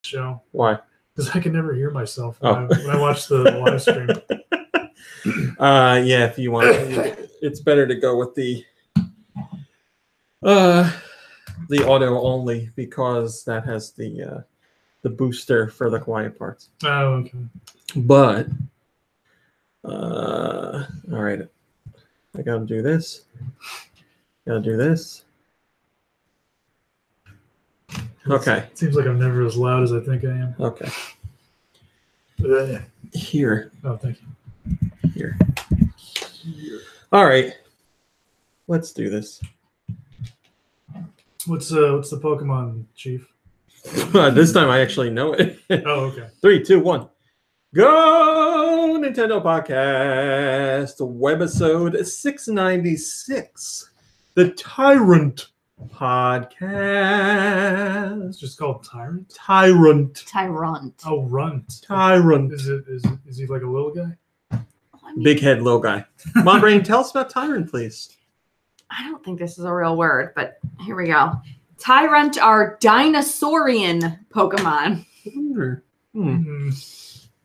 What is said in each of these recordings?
show. Why? Because I can never hear myself when I watch the live stream. Yeah, if you want, it's better to go with the audio only because that has the booster for the quiet parts. Oh, okay. But all right, I gotta do this. Gotta do this. Okay. It seems like I'm never as loud as I think I am. Okay. Yeah. Here. Oh, thank you. Here. All right. Let's do this. What's the Pokemon, Chief? This time I actually know it. Oh, okay. 3, 2, 1. Go Nintendo Podcast. Webisode 696. The Tyrunt Podcast. It's just called Tyrunt? Tyrunt. Oh, Runt. Tyrunt. Is he like a little guy? Big head, little guy. Mom Brain, tell us about Tyrunt, please. I don't think this is a real word, but here we go. Tyrunt are dinosaurian Pokemon.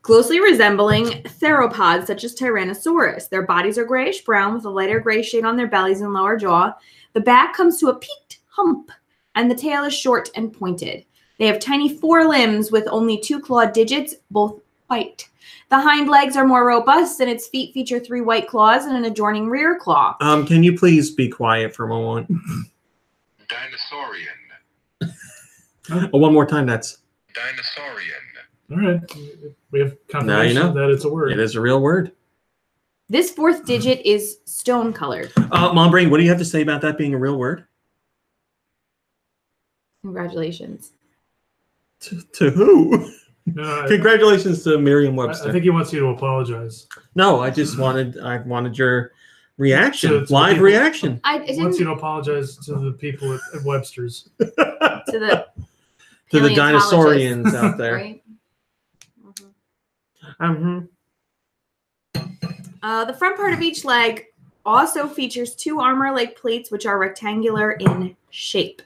Closely resembling theropods such as Tyrannosaurus. Their bodies are grayish-brown with a lighter gray shade on their bellies and lower jaw. The back comes to a peaked hump, and the tail is short and pointed. They have tiny forelimbs with only 2 clawed digits, both white. The hind legs are more robust, and its feet feature 3 white claws and an adjoining rear claw. Can you please be quiet for a moment? Dinosaurian. One more time. That's Dinosaurian. All right. We have confirmation that it's a word. It is a real word. This 4th digit is stone-colored. Mom Brain, what do you have to say about that being a real word? Congratulations. To who? No, Congratulations to Merriam-Webster. I think he wants you to apologize. No, I wanted your reaction, To live people. reaction. He wants you to apologize to the people at Webster's. To the dinosaurians out there. Right? Mm-hmm. The front part of each leg also features 2 armor-like plates, which are rectangular in shape.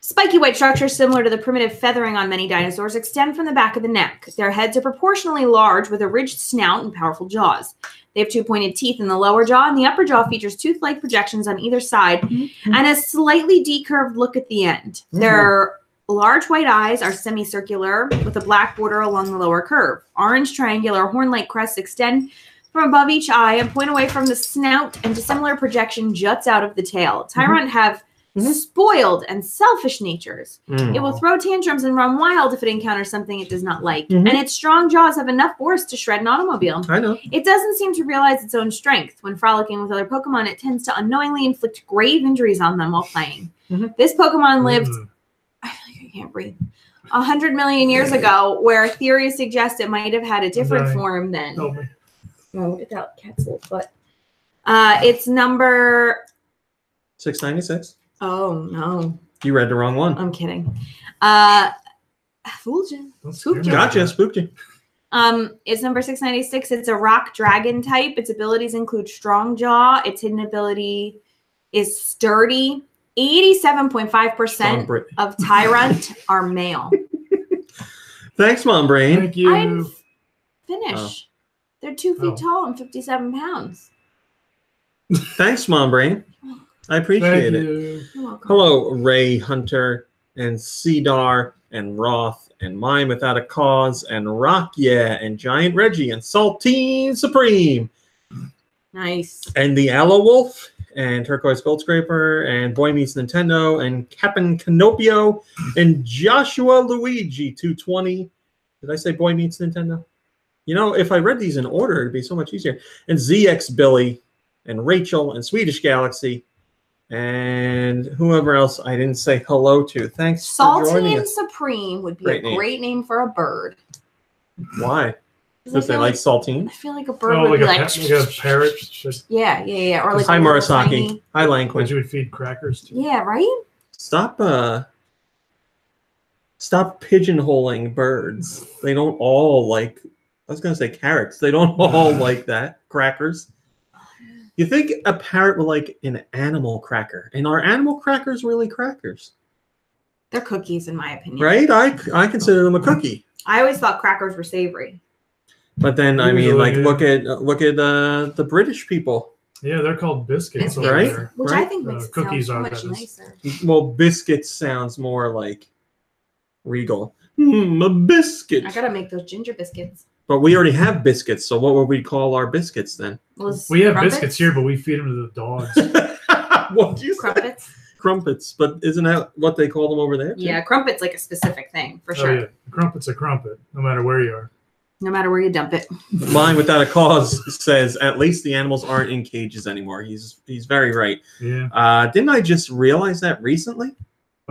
Spiky white structures similar to the primitive feathering on many dinosaurs extend from the back of the neck. Their heads are proportionally large with a ridged snout and powerful jaws. They have 2 pointed teeth in the lower jaw, and the upper jaw features tooth-like projections on either side and a slightly decurved look at the end. Their large white eyes are semicircular with a black border along the lower curve. Orange triangular horn-like crests extend from above each eye and point away from the snout, and dissimilar projection juts out of the tail. Tyrunt have spoiled and selfish natures. It will throw tantrums and run wild if it encounters something it does not like. And its strong jaws have enough force to shred an automobile. I know. It doesn't seem to realize its own strength. When frolicking with other Pokemon, it tends to unknowingly inflict grave injuries on them while playing. This Pokemon lived, I feel like I can't breathe, 100 million years ago, where theories suggest it might have had a different form then. Help me. Oh, without cat's little foot. It's number 696. Oh no. You read the wrong one. I'm kidding. Fooled you. Spooked you. Gotcha, spooked you. It's number 696. It's a rock dragon type. Its abilities include strong jaw. Its hidden ability is sturdy. 87.5% of Tyrunt are male. Thanks, Mom Brain. Thank you. I'm finished. They're 2 feet tall and 57 pounds. Thanks, Mom Brain. I appreciate it. You. You're welcome. Hello, Ray Hunter and Cedar and Roth and Mine Without a Cause and Rock Yeah and Giant Reggie and Saltine Supreme. Nice. And the Aloe Wolf and Turquoise Gold Scraper and Boy Meets Nintendo and Captain Canopio and Joshua Luigi 220. Did I say Boy Meets Nintendo? You know, if I read these in order, it'd be so much easier. And ZX Billy and Rachel and Swedish Galaxy and whoever else I didn't say hello to. Thanks for joining Saltine us. Supreme would be Great a great name for a bird. Why? Because they like saltine? I feel like a bird would be like a parrot. Yeah. Or like Hi, a little Murasaki. tiny- Hi, Lanquin. Which you would feed crackers to. Yeah, right? Stop pigeonholing birds. They don't all like, I was going to say carrots. They don't all like that. Crackers. You think a parrot would like an animal cracker. And are animal crackers really crackers? They're cookies, in my opinion. right? I consider them a cookie. I always thought crackers were savory. But then I mean, Usually, like yeah. look at the British people. Yeah, they're called biscuits. Biscuits, over Right? there. which Right? I think makes it Cookies sound are so much those. nicer. Well, biscuits sounds more like regal. A biscuit. I gotta make those ginger biscuits. But we already have biscuits, so what would we call our biscuits then? We have Crumpets? biscuits here, but we feed them to the dogs. What do you say? Crumpets. Crumpets, but isn't that what they call them over there? too? Yeah, crumpets like a specific thing for sure. Oh, yeah. A crumpet's a crumpet, no matter where you are. No matter where you dump it. Mine without a cause says at least the animals aren't in cages anymore. He's very right. Yeah. Didn't I just realize that recently?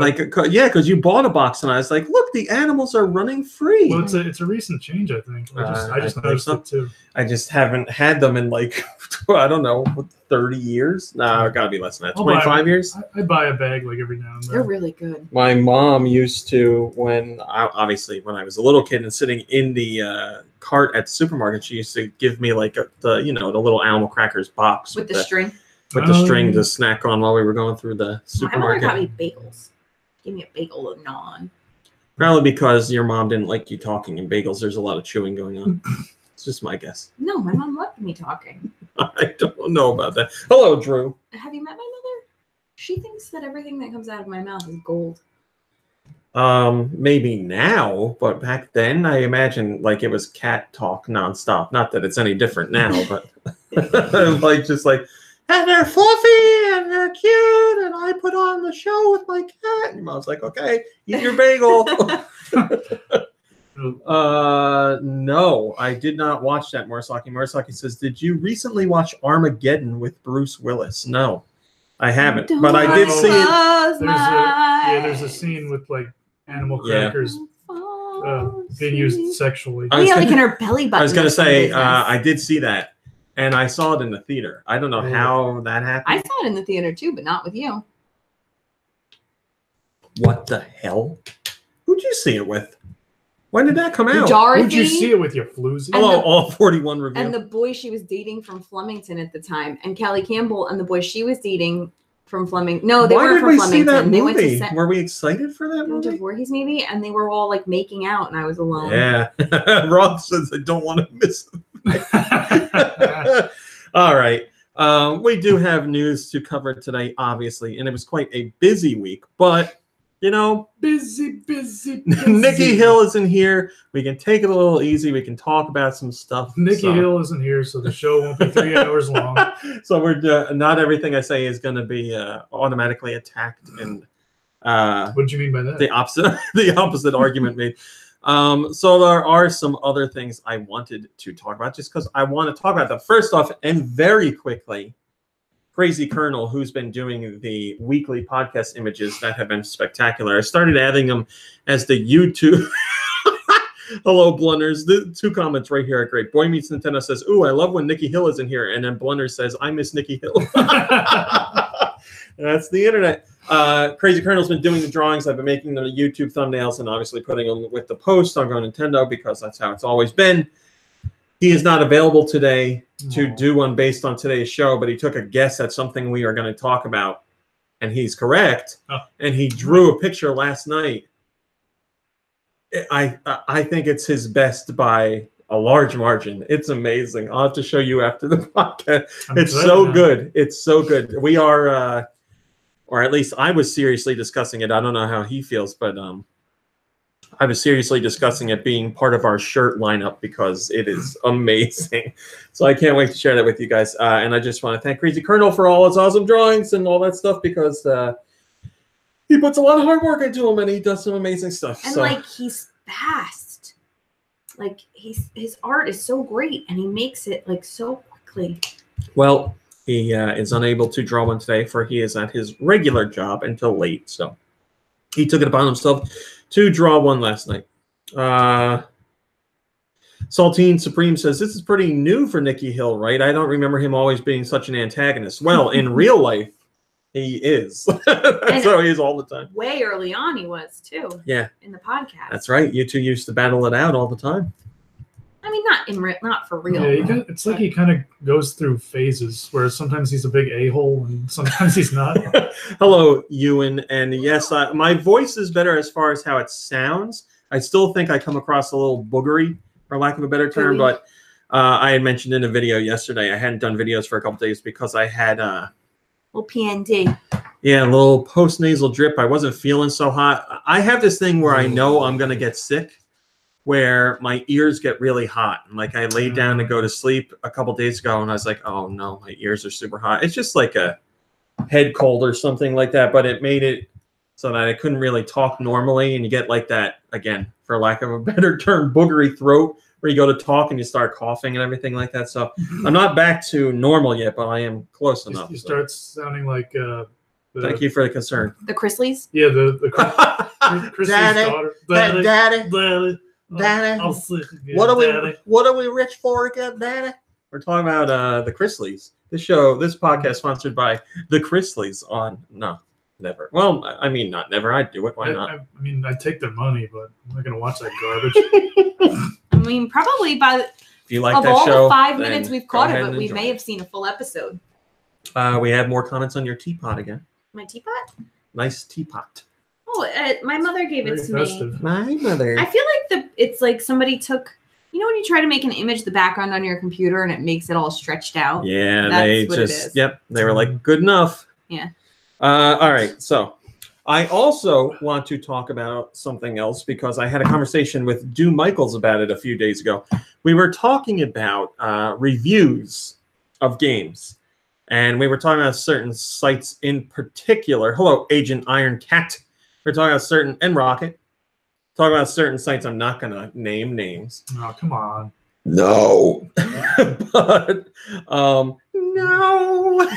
Like, yeah, because you bought a box and I was like, look, the animals are running free. Well, it's a recent change, I think. I just I think noticed so. it too. I just haven't had them in like, I don't know, 30 years? No, it gotta be less than that. I'll buy 25 one. years? I buy a bag like every now and They're then. really good. My mom used to, obviously when I was a little kid and sitting in the cart at the supermarket, she used to give me like the little animal crackers box With the string. with the Oh, string yeah. to snack on while we were going through the My mother supermarket. got me bagels. Give me a bagel to gnaw on. Probably because your mom didn't like you talking in bagels. There's a lot of chewing going on. It's just my guess. No, my mom loved me talking. I don't know about that. Hello, Drew. Have you met my mother? She thinks that everything that comes out of my mouth is gold. Maybe now, but back then I imagine like it was cat talk nonstop. Not that it's any different now, but like just like, and they're fluffy and they're cute, and I put on the show with my cat. And mom's like, okay, eat your bagel. No, I did not watch that. Murasaki. Murasaki says, did you recently watch Armageddon with Bruce Willis? No, I haven't, but I did see it. There's a scene with like animal crackers being used sexually. I was Yeah, like gonna- in her belly button. I was going to or some say, business. I did see that, and I saw it in the theater. I don't know Oh. how that happened. I saw it in the theater too, but not with you. What the hell? Who'd you see it with? When did that come out? Dorothy Who'd you see it with, your floozy? And Hello, the- all 41 review. and the boy she was dating from Flemington at the time, and Kelly Campbell and the boy she was dating from Flemington. No, they Why weren't did from we see Flemington. that They went to movie? set Were we excited for that into movie? Voorhees maybe, and they were all like making out, and I was alone. Yeah. Rob says I don't want to miss it. All right. We do have news to cover today, obviously, and it was quite a busy week, but you know, busy. Nikki Hill isn't here. We can take it a little easy. We can talk about some stuff. Nikki Hill isn't here, so the show won't be 3 hours long. So we're not everything I say is going to be automatically attacked and What do you mean by that? the opposite argument made. So there are some other things I wanted to talk about just because I want to talk about them. First off, and very quickly, Crazy Colonel, who's been doing the weekly podcast images that have been spectacular. I started adding them as the YouTube. Hello, Blunders. The 2 comments right here are great. Boy Meets Nintendo says, ooh, I love when Nikki Hill isn't here. And then Blunders says, I miss Nikki Hill. That's the internet. Crazy Colonel's been doing the drawings. I've been making the YouTube thumbnails and obviously putting them with the post on GoNintendo because that's how it's always been. He is not available today to do one based on today's show, but he took a guess at something we are going to talk about, and he's correct. Oh. And he drew a picture last night. I think it's his best by a large margin. It's amazing. I'll have to show you after the podcast. It's so good. It's so good. We are, or at least I was seriously discussing it. I don't know how he feels, but I was seriously discussing it being part of our shirt lineup because it is amazing. So I can't wait to share that with you guys. And I just want to thank Crazy Colonel for all his awesome drawings and all that stuff because he puts a lot of hard work into them and he does some amazing stuff. And so, like he's fast. Like his art is so great, and he makes it like so quickly. well, he is unable to draw one today for he is at his regular job until late. So he took it upon himself to draw one last night. Saltine Supreme says, this is pretty new for Nikki Hill, right? I don't remember him always being such an antagonist. Well, in real life, he is. That's how he is all the time. Way early on, he was too. Yeah. In the podcast. That's right. You two used to battle it out all the time. I mean, not not for real. Yeah, it's like he kind of goes through phases where sometimes he's a big a-hole and sometimes he's not. Hello, Ewan, and yes, my voice is better as far as how it sounds. I still think I come across a little boogery, for lack of a better term, but I had mentioned in a video yesterday I hadn't done videos for a couple days because I had little PND. Yeah, a little post-nasal drip. I wasn't feeling so hot. I have this thing where I know I'm going to get sick, where my ears get really hot. And like I laid down to go to sleep a couple days ago, and I was like, oh, no, my ears are super hot. It's just like a head cold or something like that, but it made it so that I couldn't really talk normally, and you get like that, again, for lack of a better term, boogery throat, where you go to talk and you start coughing and everything like that. So I'm not back to normal yet, but I am close enough. You start sounding like... Thank you for the concern. The Chrisleys? Yeah, the Chris's daughter. Daddy. What are we rich for again, Daddy? We're talking about the Chrisleys. This podcast sponsored by the Chrisleys on never. Well, I mean not never. I'd do it. Why not? I mean, I'd take their money, but I'm not gonna watch that garbage. I mean, probably if you like of that all show, the 5 minutes we've caught of it, we enjoy may have seen a full episode. We have more comments on your teapot again. My teapot? Nice teapot. Oh, my mother gave it to me. My mother. I feel like it's like somebody took, you know, when you try to make an image, the background on your computer, and it makes it all stretched out. Yeah, That's what it is. Yep, they were like, good enough. Yeah. All right, so I also want to talk about something else because I had a conversation with Dew Michaels about it a few days ago. We were talking about reviews of games. And we were talking about certain sites in particular. Hello, Agent Iron Cat. We're talking about certain, and Rocket. Talking about certain sites. I'm not going to name names. Oh, come on. No. But, no. No.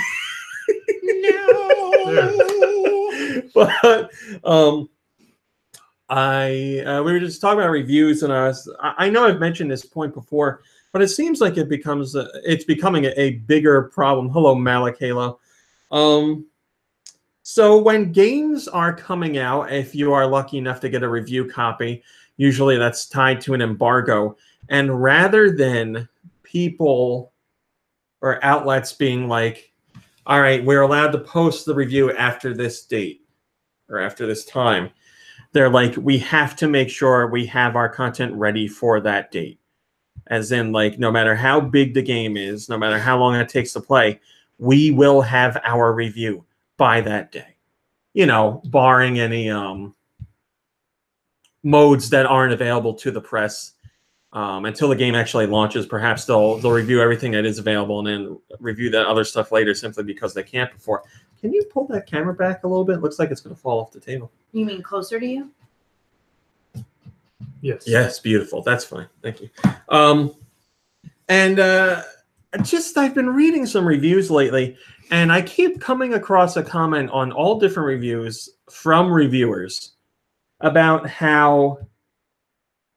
But, we were just talking about reviews, and I know I've mentioned this point before, but it seems like it's becoming a bigger problem. Hello, Malik Halo. So when games are coming out, if you are lucky enough to get a review copy, usually that's tied to an embargo. And rather than people or outlets being like, all right, we're allowed to post the review after this date or after this time, they're like, we have to make sure we have our content ready for that date. As in, like, no matter how big the game is, no matter how long it takes to play, we will have our review by that day. You know, barring any modes that aren't available to the press until the game actually launches. Perhaps they'll review everything that is available and then review that other stuff later simply because they can't before. Can you pull that camera back a little bit? It looks like it's going to fall off the table. You mean closer to you? Yes. Yes, beautiful. That's fine. Thank you. I've been reading some reviews lately, and I keep coming across a comment on all different reviews from reviewers about how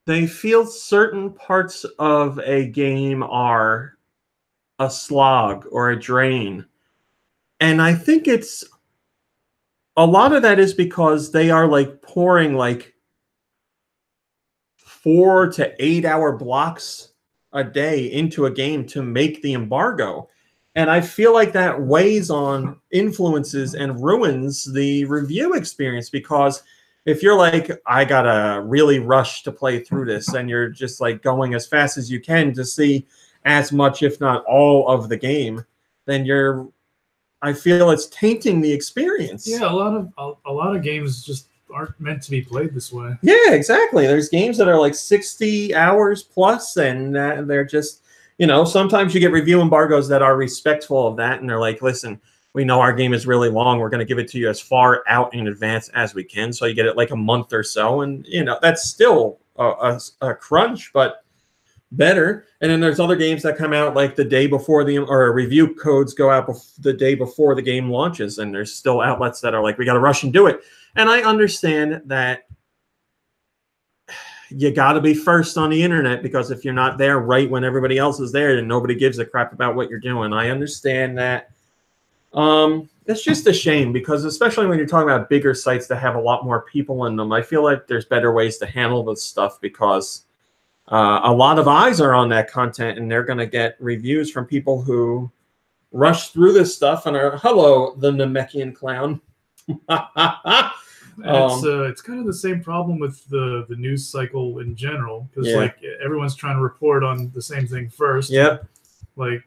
they feel certain parts of a game are a slog or a drain. And I think a lot of that is because they are like pouring like 4 to 8 hour blocks a day into a game to make the embargo. And I feel like that weighs on, influences, and ruins the review experience, because if you're like, I gotta really rush to play through this, and you're just like going as fast as you can to see as much, if not all, of the game, then I feel it's tainting the experience. Yeah, a lot of games just aren't meant to be played this way. Yeah, exactly. There's games that are like 60 hours plus, and they're just, you know, sometimes you get review embargoes that are respectful of that, and they're like, listen, we know our game is really long. We're going to give it to you as far out in advance as we can, so you get it like a month or so, and, you know, that's still a crunch, but better. And then there's other games that come out like the day before or review codes go out the day before the game launches, and there's still outlets that are like, we got to rush and do it. And I understand that you got to be first on the internet, because if you're not there right when everybody else is there, then nobody gives a crap about what you're doing. I understand that. It's just a shame, because especially when you're talking about bigger sites that have a lot more people in them, I feel like there's better ways to handle this stuff, because a lot of eyes are on that content, and they're going to get reviews from people who rush through this stuff and are, hello, the Namekian clown. It's kind of the same problem with the news cycle in general, because like everyone's trying to report on the same thing first. Yep. Like,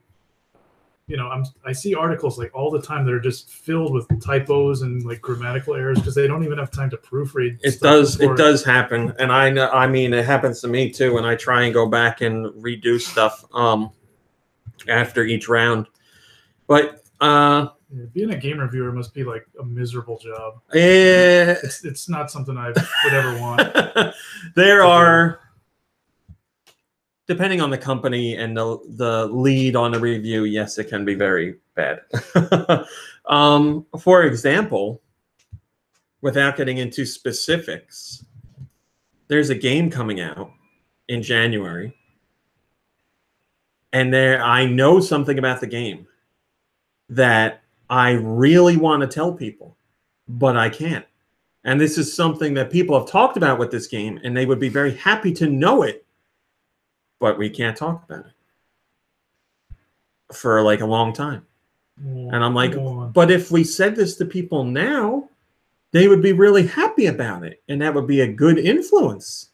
I see articles like all the time that are just filled with typos and like grammatical errors because they don't even have time to proofread. It does happen, and I know. I mean, it happens to me too when I try and go back and redo stuff after each round. But being a game reviewer must be like a miserable job. It's not something I would ever want. There are. Depending on the company and the lead on the review, yes, it can be very bad. For example, without getting into specifics, there's a game coming out in January, and I know something about the game that I really want to tell people, but I can't. And this is something that people have talked about with this game, and they would be very happy to know it. But we can't talk about it for like a long time. And I'm like, but if we said this to people now, they would be really happy about it. And that would be a good influence.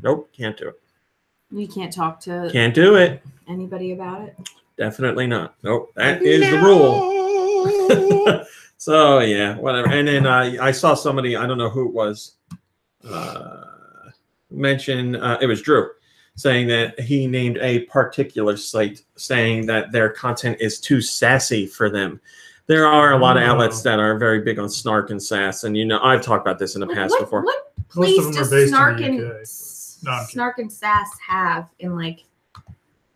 Nope, can't do it. You can't talk to Can't do it. anybody about it? Definitely not. Nope, that is the rule. So, yeah, whatever. And then I saw somebody, I don't know who it was, mention, it was Drew, saying that he named a particular site saying that their content is too sassy for them. There are a lot of outlets that are very big on snark and sass, and I've talked about this in the past before. What place does snark and sass have in like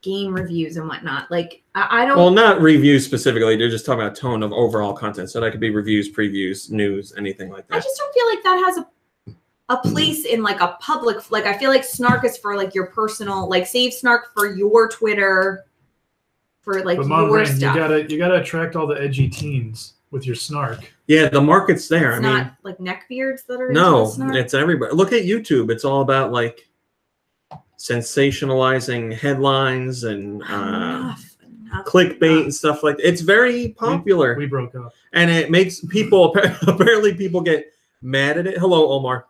game reviews and whatnot? Like I don't. Well, not reviews specifically. They're just talking about tone of overall content. So that could be reviews, previews, news, anything like that. I just don't feel like that has a place in like a public, like I feel like snark is for like your personal, like save snark for your Twitter, for like your stuff. You gotta attract all the edgy teens with your snark. Yeah, the market's there. It's not like neckbeards that are no, into snark. It's everybody. Look at YouTube. It's all about like sensationalizing headlines and clickbait and stuff like that. It's very popular. We broke up, and it makes people apparently people get mad at it. Hello, Omar.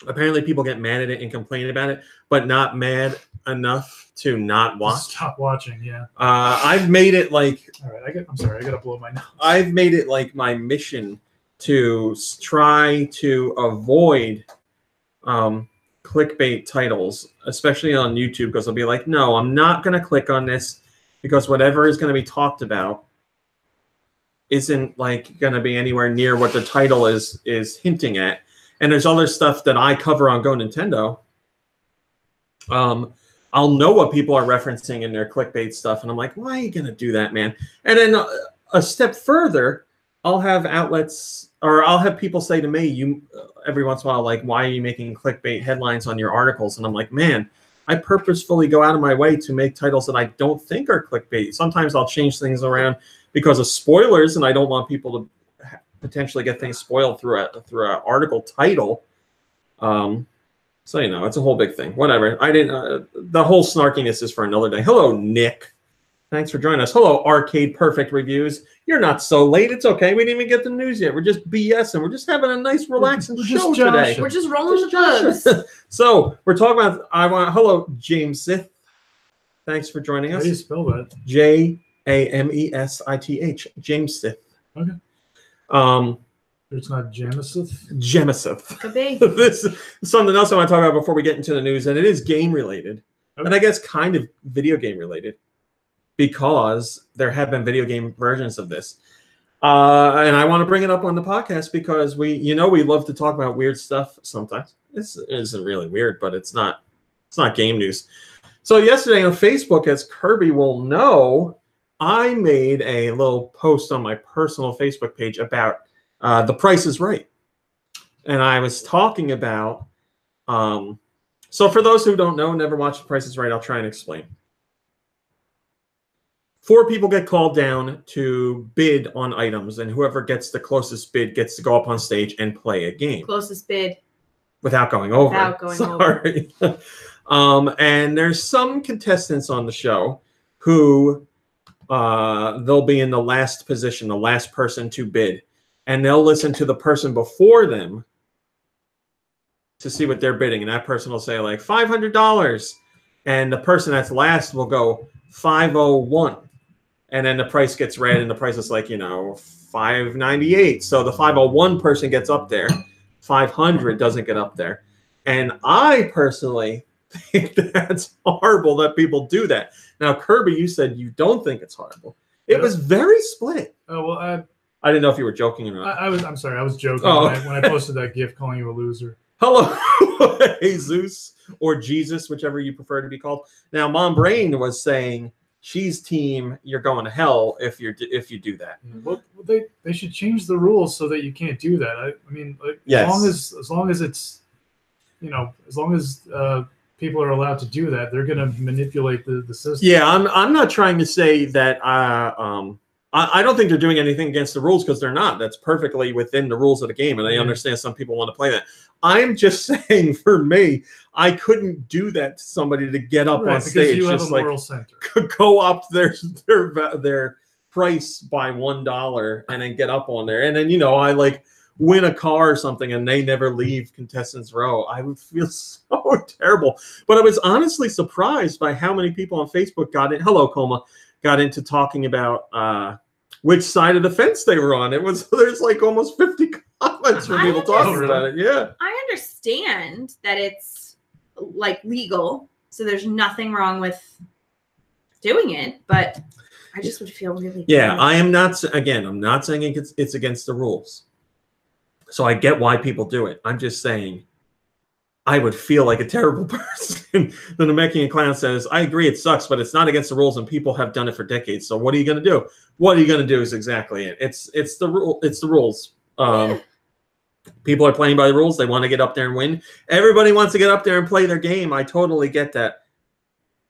Apparently people get mad at it and complain about it, but not mad enough to not watch. Stop watching, yeah. I've made it like... All right, I'm sorry, I got to blow my nose. I've made it like my mission to try to avoid clickbait titles, especially on YouTube, because I'll be like, no, I'm not going to click on this because whatever is going to be talked about isn't like going to be anywhere near what the title is hinting at. And there's other stuff that I cover on GoNintendo. I'll know what people are referencing in their clickbait stuff, and I'm like, why are you going to do that, man? And then a step further, I'll have outlets, or I'll have people say to me, every once in a while, like, why are you making clickbait headlines on your articles? And I'm like, man, I purposefully go out of my way to make titles that I don't think are clickbait. Sometimes I'll change things around because of spoilers, and I don't want people to potentially get things spoiled through an article title. So it's a whole big thing. Whatever. I didn't. The whole snarkiness is for another day. Hello, Nick. Thanks for joining us. Hello, Arcade Perfect Reviews. You're not so late. It's okay. We didn't even get the news yet. We're just BSing. We're just having a nice, relaxing show today. We're just rolling the plugs. So we're talking about. Hello, James Sith. Thanks for joining us. How do you spell that? JAMESITH. James Sith. Okay. It's not Jamesith. Jamesith. Could be. This is something else I want to talk about before we get into the news, and it is game related, and I guess kind of video game related, because there have been video game versions of this, and I want to bring it up on the podcast because we love to talk about weird stuff sometimes. This isn't really weird, but it's not game news. So yesterday on Facebook, as Kirby will know, I made a little post on my personal Facebook page about The Price is Right. And I was talking about, so for those who don't know, never watched The Price is Right, I'll try and explain. 4 people get called down to bid on items, and whoever gets the closest bid gets to go up on stage and play a game. Closest bid. Without going over. Without going Sorry. And there's some contestants on the show who they'll be in the last position, the last person to bid. And they'll listen to the person before them to see what they're bidding. And that person will say like $500. And the person that's last will go 501. And then the price gets read and the price is like, $598. So the 501 person gets up there. 500 doesn't get up there. And I personally think that's horrible that people do that. Now, Kirby, you said you don't think it's horrible. It was very split. Oh, well, I didn't know if you were joking or not. I'm sorry. I was joking when I posted that GIF calling you a loser. Hello, Jesus or Jesus, whichever you prefer to be called. Now, Mom Brain was saying she's team. You're going to hell if you do that. Well, they should change the rules so that you can't do that. I mean, like, yes. as long as it's as long as people are allowed to do that, they're going to manipulate the system. Yeah, I'm not trying to say that. I don't think they're doing anything against the rules because they're not. That's perfectly within the rules of the game, and I understand some people want to play that. I'm just saying, for me, I couldn't do that to somebody to get up on stage. You have just a moral center. Go up their price by $1 and then get up on there, and then I like win a car or something, and they never leave contestants row. I would feel so terrible. But I was honestly surprised by how many people on Facebook got into talking about which side of the fence they were on. There's like almost 50 comments from people talking about it. Yeah. I understand that it's like legal, so there's nothing wrong with doing it, but I just would feel really bad. I am not, again, I'm not saying it's against the rules. So I get why people do it. I'm just saying I would feel like a terrible person. The Namekian Clown says, I agree it sucks, but it's not against the rules and people have done it for decades. So what are you going to do? What are you going to do is exactly it. It's the rule. It's the rules. People are playing by the rules. They want to get up there and win. Everybody wants to get up there and play their game. I totally get that.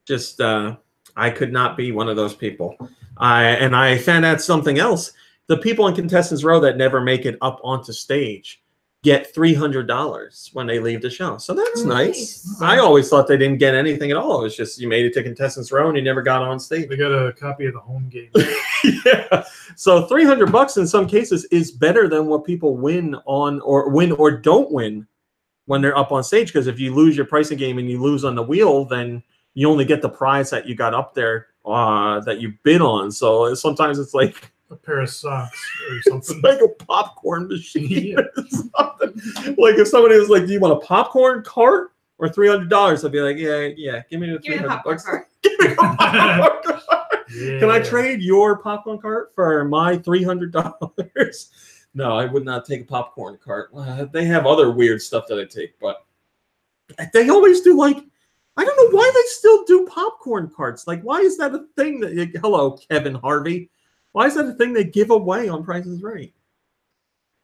Just I could not be one of those people. And I found out something else. The people in contestants row that never make it up onto stage get $300 when they leave the show. So that's nice. I always thought they didn't get anything at all. It was just you made it to contestants row and you never got on stage. They got a copy of the home game. Yeah. So $300 in some cases is better than what people win or don't win when they're up on stage. Because if you lose your pricing game and you lose on the wheel, then you only get the prize that you got up there that you bid on. So sometimes it's like a pair of socks or something. It's like a popcorn machine. Like if somebody was like, do you want a popcorn cart or $300? I'd be like, yeah, give me the $300. Give me a popcorn cart. Yeah. Can I trade your popcorn cart for my $300? No, I would not take a popcorn cart. They have other weird stuff that I take, but they always do like, I don't know why they still do popcorn carts. Like, why is that a thing that, hello, Kevin Harvey. Why is that a thing they give away on Price is Right?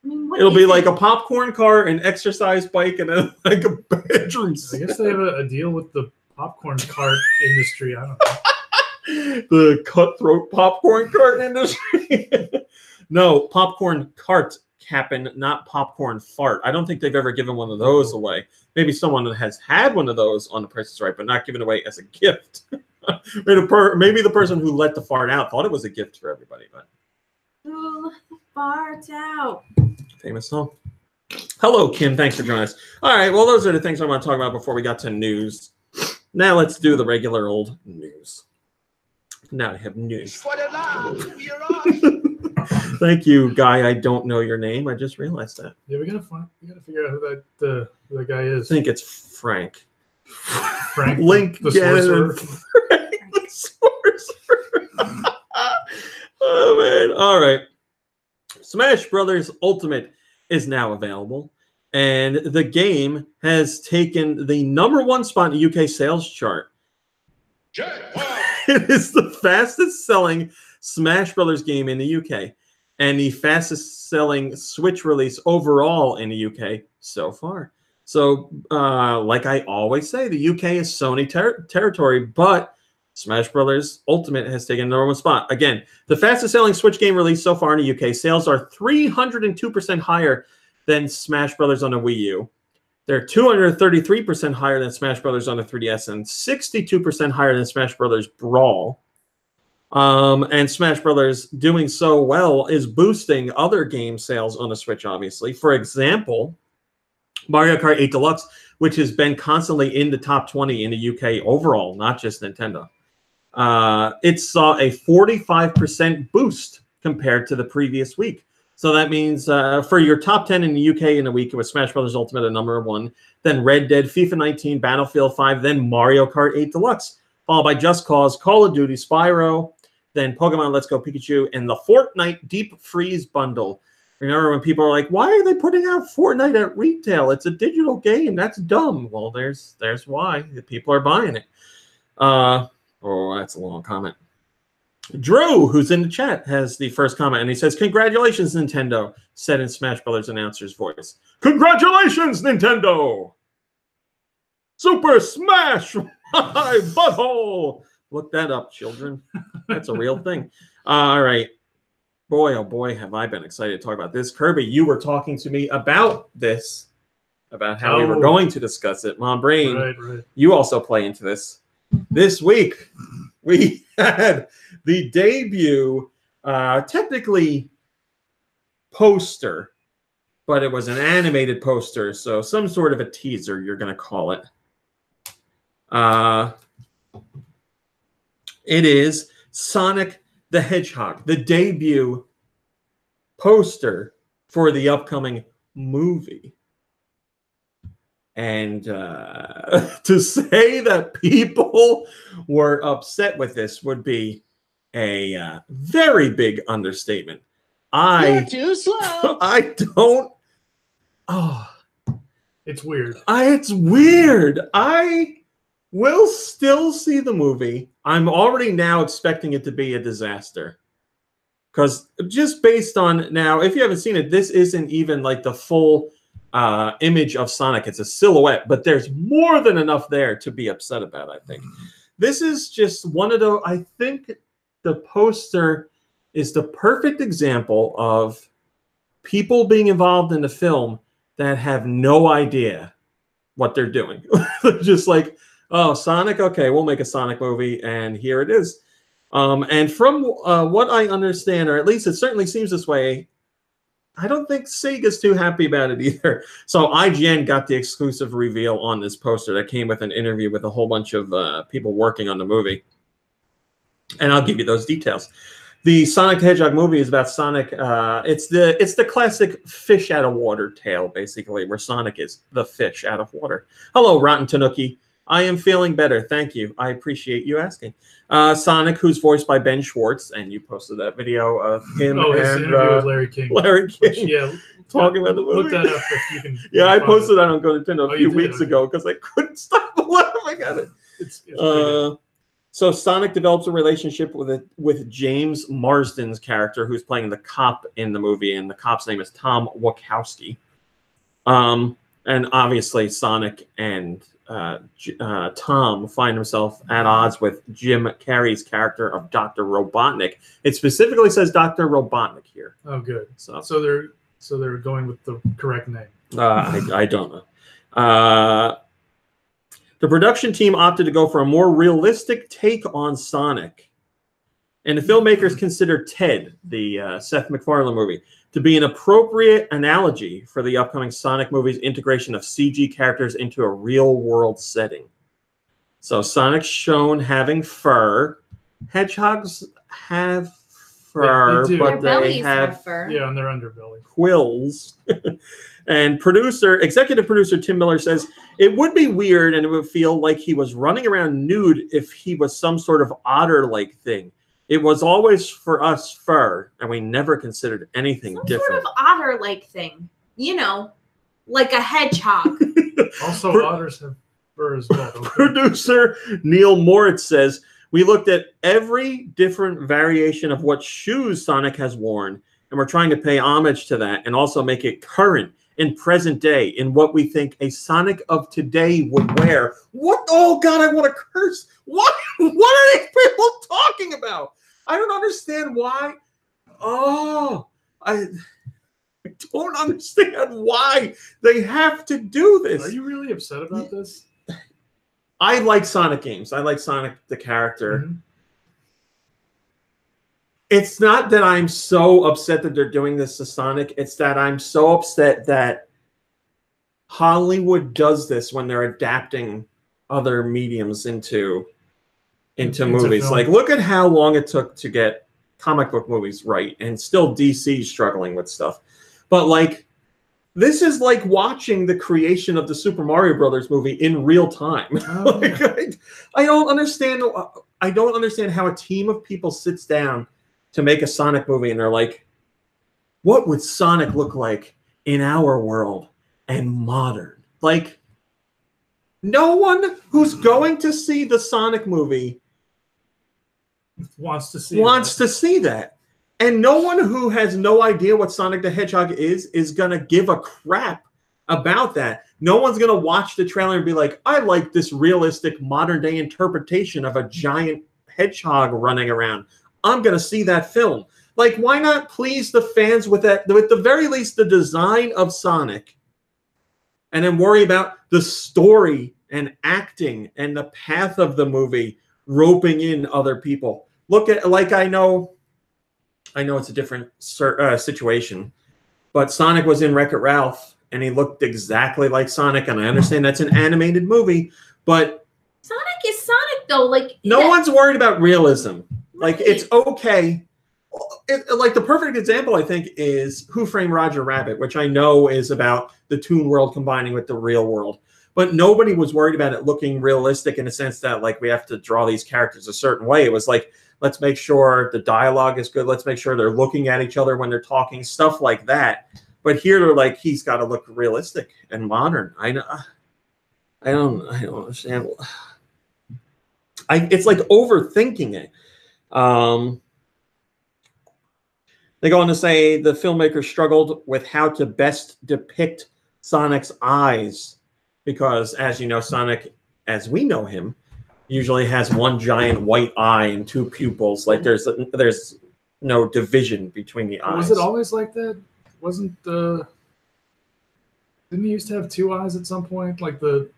I mean, it'll be like a popcorn cart, an exercise bike, and like a bedroom set. I guess they have a deal with the popcorn cart industry. I don't know. The cutthroat popcorn cart industry. No, popcorn cart, Cap'n, not popcorn fart. I don't think they've ever given one of those away. Maybe someone has had one of those on the Price is Right, but not given away as a gift. Maybe the person who let the fart out thought it was a gift for everybody, but who let the fart out? Famous song. Hello, Kim. Thanks for joining us. All right. Well, those are the things I want to talk about before we got to news. Now let's do the regular old news. Now I have news. Thank you, guy. I don't know your name. I just realized that. Yeah, we gotta figure out who that guy is. I think it's Frank. Frank Link the sorcerer. Frank the sorcerer. Oh man. All right. Smash Brothers Ultimate is now available, and the game has taken the #1 spot in the UK sales chart. It is the fastest selling Smash Brothers game in the UK and the fastest selling Switch release overall in the UK so far. So, like I always say, the UK is Sony territory, but Smash Brothers Ultimate has taken the #1 spot. Again, the fastest selling Switch game released so far in the UK. Sales are 302% higher than Smash Brothers on the Wii U. They're 233% higher than Smash Brothers on the 3DS and 62% higher than Smash Brothers Brawl. And Smash Brothers doing so well is boosting other game sales on the Switch, obviously. For example, Mario Kart 8 Deluxe, which has been constantly in the top 20 in the UK overall, not just Nintendo. It saw a 45% boost compared to the previous week. So that means for your top 10 in the UK in a week, it was Smash Bros. Ultimate at number 1, then Red Dead, FIFA 19, Battlefield 5, then Mario Kart 8 Deluxe, followed by Just Cause, Call of Duty, Spyro, then Pokemon Let's Go Pikachu, and the Fortnite Deep Freeze bundle. Remember when people are like, why are they putting out Fortnite at retail? It's a digital game. That's dumb. Well, there's why. The people are buying it. Oh, that's a long comment. Drew, who's in the chat, has the first comment, and he says, congratulations, Nintendo, said in Smash Brothers announcer's voice. Congratulations, Nintendo! Super Smash my butthole! Look that up, children. That's a real thing. All right. Boy, oh boy, have I been excited to talk about this. Kirby, you were talking to me about this, about how we were going to discuss it. Mom Brain, Right. you also play into this. This week, we had the debut, technically poster, but it was an animated poster, so some sort of a teaser, you're going to call it. It is Sonic the Hedgehog, the debut poster for the upcoming movie. And to say that people were upset with this would be a very big understatement. You're too slow. I don't. Oh, It's weird. it's weird. I will still see the movie. I'm already now expecting it to be a disaster. Because just based on now, if you haven't seen it, this isn't even like the full image of Sonic. It's a silhouette, but there's more than enough there to be upset about, I think. This is just one of the, I think the poster is the perfect example of people being involved in the film that have no idea what they're doing. They're just like, oh, Sonic, okay, we'll make a Sonic movie, and here it is. And from what I understand, or at least it certainly seems this way, I don't think Sega's too happy about it either. So IGN got the exclusive reveal on this poster that came with an interview with a whole bunch of people working on the movie. And I'll give you those details. The Sonic the Hedgehog movie is about Sonic. It's the classic fish out of water tale, basically, where Sonic is the fish out of water. Hello, Rotten Tanuki. I am feeling better. Thank you. I appreciate you asking. Sonic, who's voiced by Ben Schwartz, and you posted that video of him his and interview with Larry King. Larry King, Which, yeah, talking about the movie. Look that up if you can. Yeah, I find posted it. that on GoNintendo a few weeks ago because I couldn't stop laughing at it. It's pretty good. So Sonic develops a relationship with James Marsden's character, who's playing the cop in the movie, and the cop's name is Tom Wachowski. And obviously Sonic and Tom find himself at odds with Jim Carrey's character of Dr. Robotnik. It specifically says Dr. Robotnik here. Oh, good. So they're going with the correct name. I don't know. The production team opted to go for a more realistic take on Sonic. And the filmmakers considered Ted, the Seth MacFarlane movie, to be an appropriate analogy for the upcoming Sonic movie's integration of CG characters into a real-world setting. So Sonic's shown having fur. Hedgehogs have fur, They do. but Their they bellies have fur. Yeah, on their underbelly. quills. And executive producer Tim Miller says, it would be weird and it would feel like he was running around nude if he was some sort of otter-like thing. It was always for us fur, and we never considered anything Some different. sort of otter-like thing. You know, like a hedgehog. Also, otters have fur as well. Okay? Producer Neil Moritz says, we looked at every different variation of what shoes Sonic has worn, and we're trying to pay homage to that and also make it current in present day in what we think a Sonic of today would wear. What? Oh, God, I want to curse. What are these people talking about? I don't understand why. Oh, I don't understand why they have to do this. Are you really upset about this? I like Sonic games. I like Sonic the character. Mm-hmm. It's not that I'm so upset that they're doing this to Sonic. It's that I'm so upset that Hollywood does this when they're adapting other mediums into movies. Film. Like, look at how long it took to get comic book movies right, and still DC's struggling with stuff. But like, this is like watching the creation of the Super Mario Brothers movie in real time. Oh, Like, yeah. I don't understand. I don't understand how a team of people sits down to make a Sonic movie and they're like, what would Sonic look like in our world and modern? Like, no one who's going to see the Sonic movie wants to see that. And no one who has no idea what Sonic the Hedgehog is going to give a crap about that. No one's going to watch the trailer and be like, I like this realistic modern day interpretation of a giant hedgehog running around. I'm going to see that film. Like, why not please the fans with that, with the very least the design of Sonic, and then worry about the story and acting and the path of the movie, roping in other people. Look at, like, I know it's a different situation, but Sonic was in Wreck-It Ralph and he looked exactly like Sonic, and I understand that's an animated movie, but Sonic is Sonic though. Like, no one's worried about realism. Like, Right. it's okay. Like, the perfect example, I think, is Who Framed Roger Rabbit, which I know is about the Toon World combining with the real world. But nobody was worried about it looking realistic in a sense that, like, we have to draw these characters a certain way. It was like, let's make sure the dialogue is good. Let's make sure they're looking at each other when they're talking, stuff like that. But here they're like, he's got to look realistic and modern. I don't understand. It's like overthinking it. They go on to say the filmmakers struggled with how to best depict Sonic's eyes because, as you know, Sonic, as we know him, usually has one giant white eye and two pupils. Like, there's no division between the eyes. Was it always like that? Wasn't didn't he used to have two eyes at some point? Like the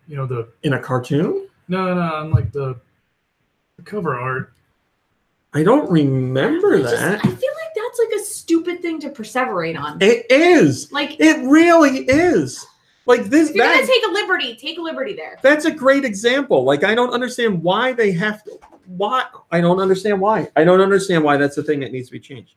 in a cartoon? No, on like the cover art. I don't remember that. I feel like that's like a stupid thing to perseverate on. It is. Like, it really is. Like this. If you're gonna take a liberty there. That's a great example. Like, I don't understand why they have to. Why? I don't understand why. I don't understand why that's the thing that needs to be changed.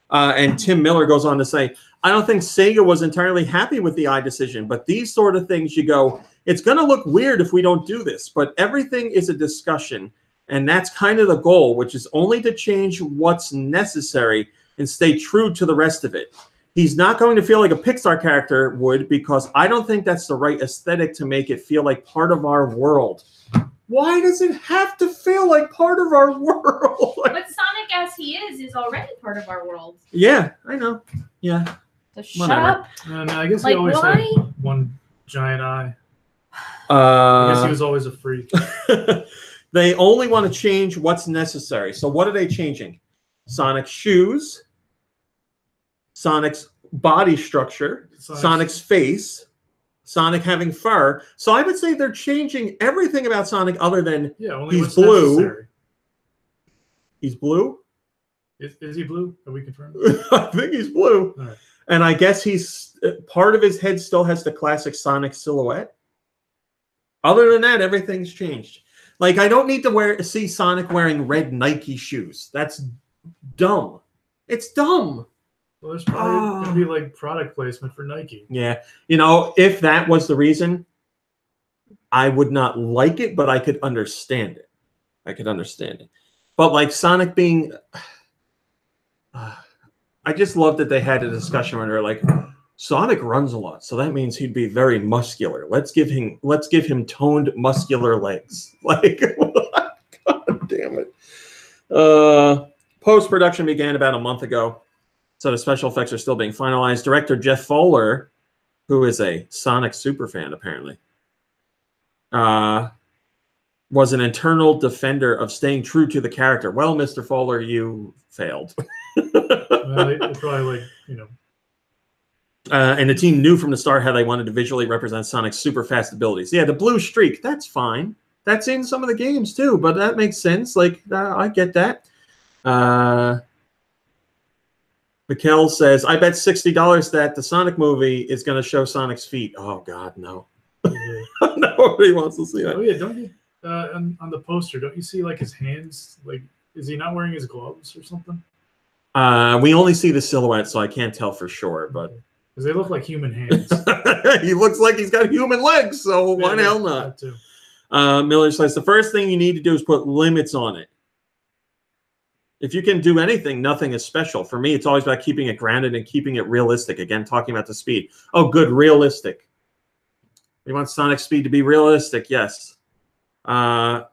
And Tim Miller goes on to say, I don't think Sega was entirely happy with the eye decision, but these sort of things, you go, it's going to look weird if we don't do this, but everything is a discussion. And that's kind of the goal, which is only to change what's necessary and stay true to the rest of it. He's not going to feel like a Pixar character would, because I don't think that's the right aesthetic to make it feel like part of our world. Why does it have to feel like part of our world? But Sonic, as he is already part of our world. Yeah, I know. Yeah. So shut Whatever. up. And I guess Like, he always why? had one giant eye. I guess he Uh, was always a freak. they only want to change what's necessary. So what are they changing? Sonic's shoes, Sonic's body structure, Sonic's face, Sonic having fur. So I would say they're changing everything about Sonic other than only he's what's blue. necessary. He's blue. Is he blue? Are we confirmed? I think he's blue. All right. And I guess he's part of his head still has the classic Sonic silhouette. Other than that, everything's changed. Like, I don't need to see Sonic wearing red Nike shoes. That's dumb. It's dumb. Well, there's probably going to be like product placement for Nike. Yeah. You know, if that was the reason, I would not like it, but I could understand it. I could understand it. But like Sonic being... I just love that they had a discussion where they're like, Sonic runs a lot, so that means he'd be very muscular. Let's give him toned, muscular legs. Like, God damn it. Post-production began about a month ago, so the special effects are still being finalized. Director Jeff Fowler, who is a Sonic superfan apparently, was an internal defender of staying true to the character. Well, Mr. Fowler, you failed. Well, they probably And the team knew from the start how they wanted to visually represent Sonic's super fast abilities. Yeah, the blue streak, that's fine. That's in some of the games too, but that makes sense. Like, I get that. Mikkel says, I bet $60 that the Sonic movie is going to show Sonic's feet. Oh, God, no. Nobody wants to see that. Oh, yeah, don't you, on the poster, don't you see, like, his hands? Like, is he not wearing his gloves or something? We only see the silhouette, so I can't tell for sure, but... Because they look like human hands. He looks like he's got human legs, so why the hell not? Too. Miller says, the first thing you need to do is put limits on it. If you can do anything, nothing is special. For me, it's always about keeping it grounded and keeping it realistic. Again, talking about the speed. Oh, good, realistic. We want Sonic speed to be realistic, yes. On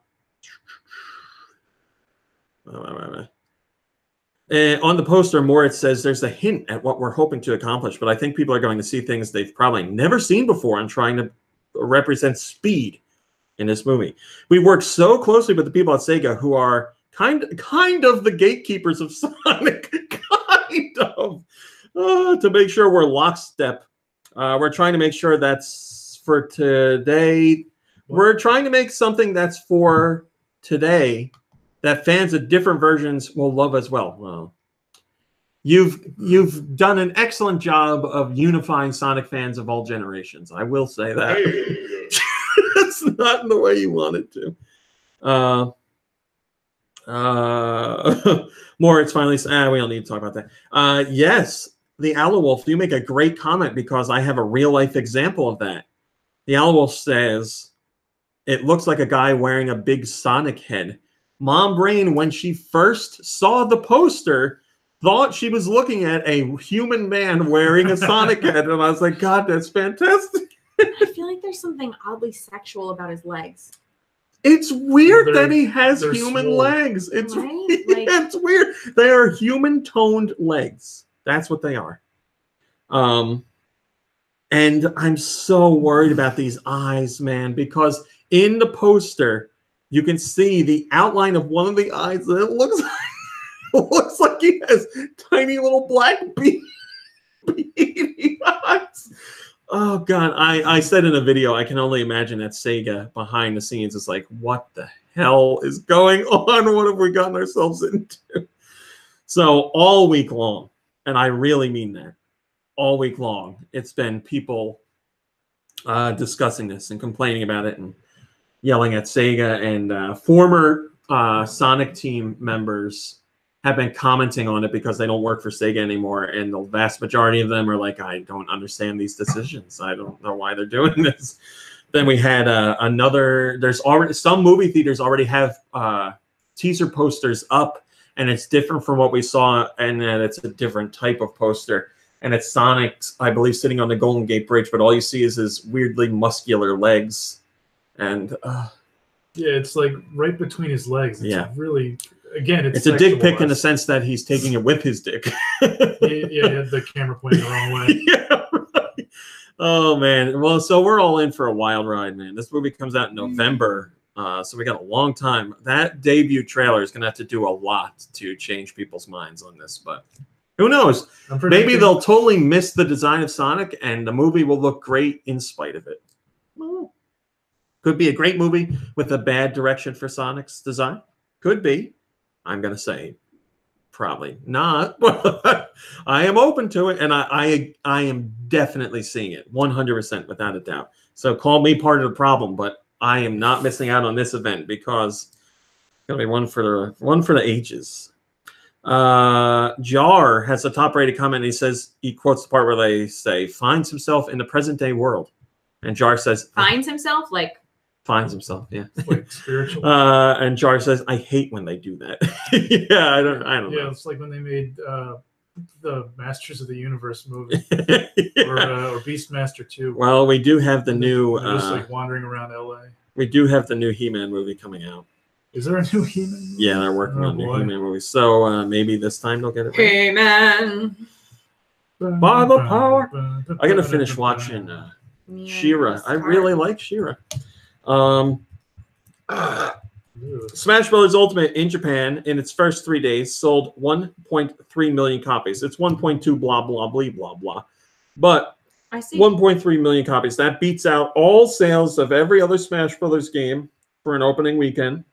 the poster, Moritz says there's a hint at what we're hoping to accomplish, but I think people are going to see things they've probably never seen before and trying to represent speed in this movie. We work so closely with the people at Sega who are kind of the gatekeepers of Sonic, to make sure we're lockstep. We're trying to make sure that's for today. We're trying to make something that's for today that fans of different versions will love as well. Well, you've done an excellent job of unifying Sonic fans of all generations. I will say that. That's not in the way you want it to. Moritz finally said, we don't need to talk about that. Yes, the Owl Wolf, you make a great comment because I have a real life example of that. The Owl Wolf says, it looks like a guy wearing a big Sonic head. Mom Brain, when she first saw the poster, thought she was looking at a human man wearing a Sonic head. And I was like, God, that's fantastic. I feel like there's something oddly sexual about his legs. It's weird that he has human swole. Legs. It's, Right? Like, it's weird. They are human-toned legs. That's what they are. And I'm so worried about these eyes, man, because in the poster, you can see the outline of one of the eyes. And it looks like he has tiny little black beady eyes. Oh, God. I said in a video, I can only imagine that Sega behind the scenes is like, what the hell is going on? What have we gotten ourselves into? So all week long, and I really mean that, all week long, it's been people discussing this and complaining about it and yelling at Sega, and former Sonic team members have been commenting on it because they don't work for Sega anymore, and the vast majority of them are like, I don't understand these decisions. I don't know why they're doing this. Then we had there's already some movie theaters already have teaser posters up, and it's different from what we saw, and then it's a different type of poster. And it's Sonic, I believe, sitting on the Golden Gate Bridge, but all you see is his weirdly muscular legs. And yeah, it's like right between his legs. It's really, again, it's a dick pic in the sense that he's taking it with his dick. Yeah, the camera pointing the wrong way. Yeah, right. Oh, man. Well, so we're all in for a wild ride, man. This movie comes out in November, so we got a long time. That debut trailer is going to have to do a lot to change people's minds on this, but who knows? Maybe they'll totally miss the design of Sonic, and the movie will look great in spite of it. Well, could be a great movie with a bad direction for Sonic's design. Could be. I'm going to say probably not, but I am open to it, and I am definitely seeing it 100% without a doubt. So call me part of the problem, but I am not missing out on this event because it's going to be one for the ages. Jar has a top-rated comment, and he says, he quotes the part where they say, finds himself in the present-day world. And Jar says... Finds himself? Like... Finds himself, yeah. Like spiritual. And Jar says, I hate when they do that. Yeah, I don't know. Yeah, it's like when they made the Masters of the Universe movie. Yeah. Or Beastmaster 2. Well, we do have the new... just like wandering around LA. We do have the new He-Man movie coming out. Is there a new He-Man movie? Yeah, they're working on new He-Man movies. So maybe this time they'll get it right. He-Man. By the power. I gotta finish watching She-Ra. I really like She-Ra. Smash Bros. Ultimate in Japan in its first 3 days sold 1.3 million copies. It's 1.2 blah blah blah blah blah. But I see. 1.3 million copies. That beats out all sales of every other Smash Brothers game for an opening weekend.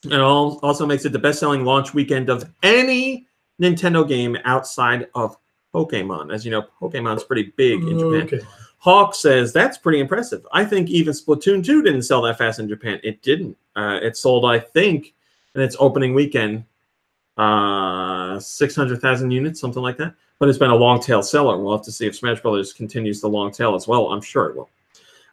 And also makes it the best-selling launch weekend of any Nintendo game outside of Pokemon. As you know, Pokemon's pretty big in Japan. Okay. Hawk says, that's pretty impressive. I think even Splatoon 2 didn't sell that fast in Japan. It didn't. It sold, I think, in its opening weekend, 600,000 units, something like that. But it's been a long-tail seller. We'll have to see if Smash Brothers continues the long tail as well. I'm sure it will.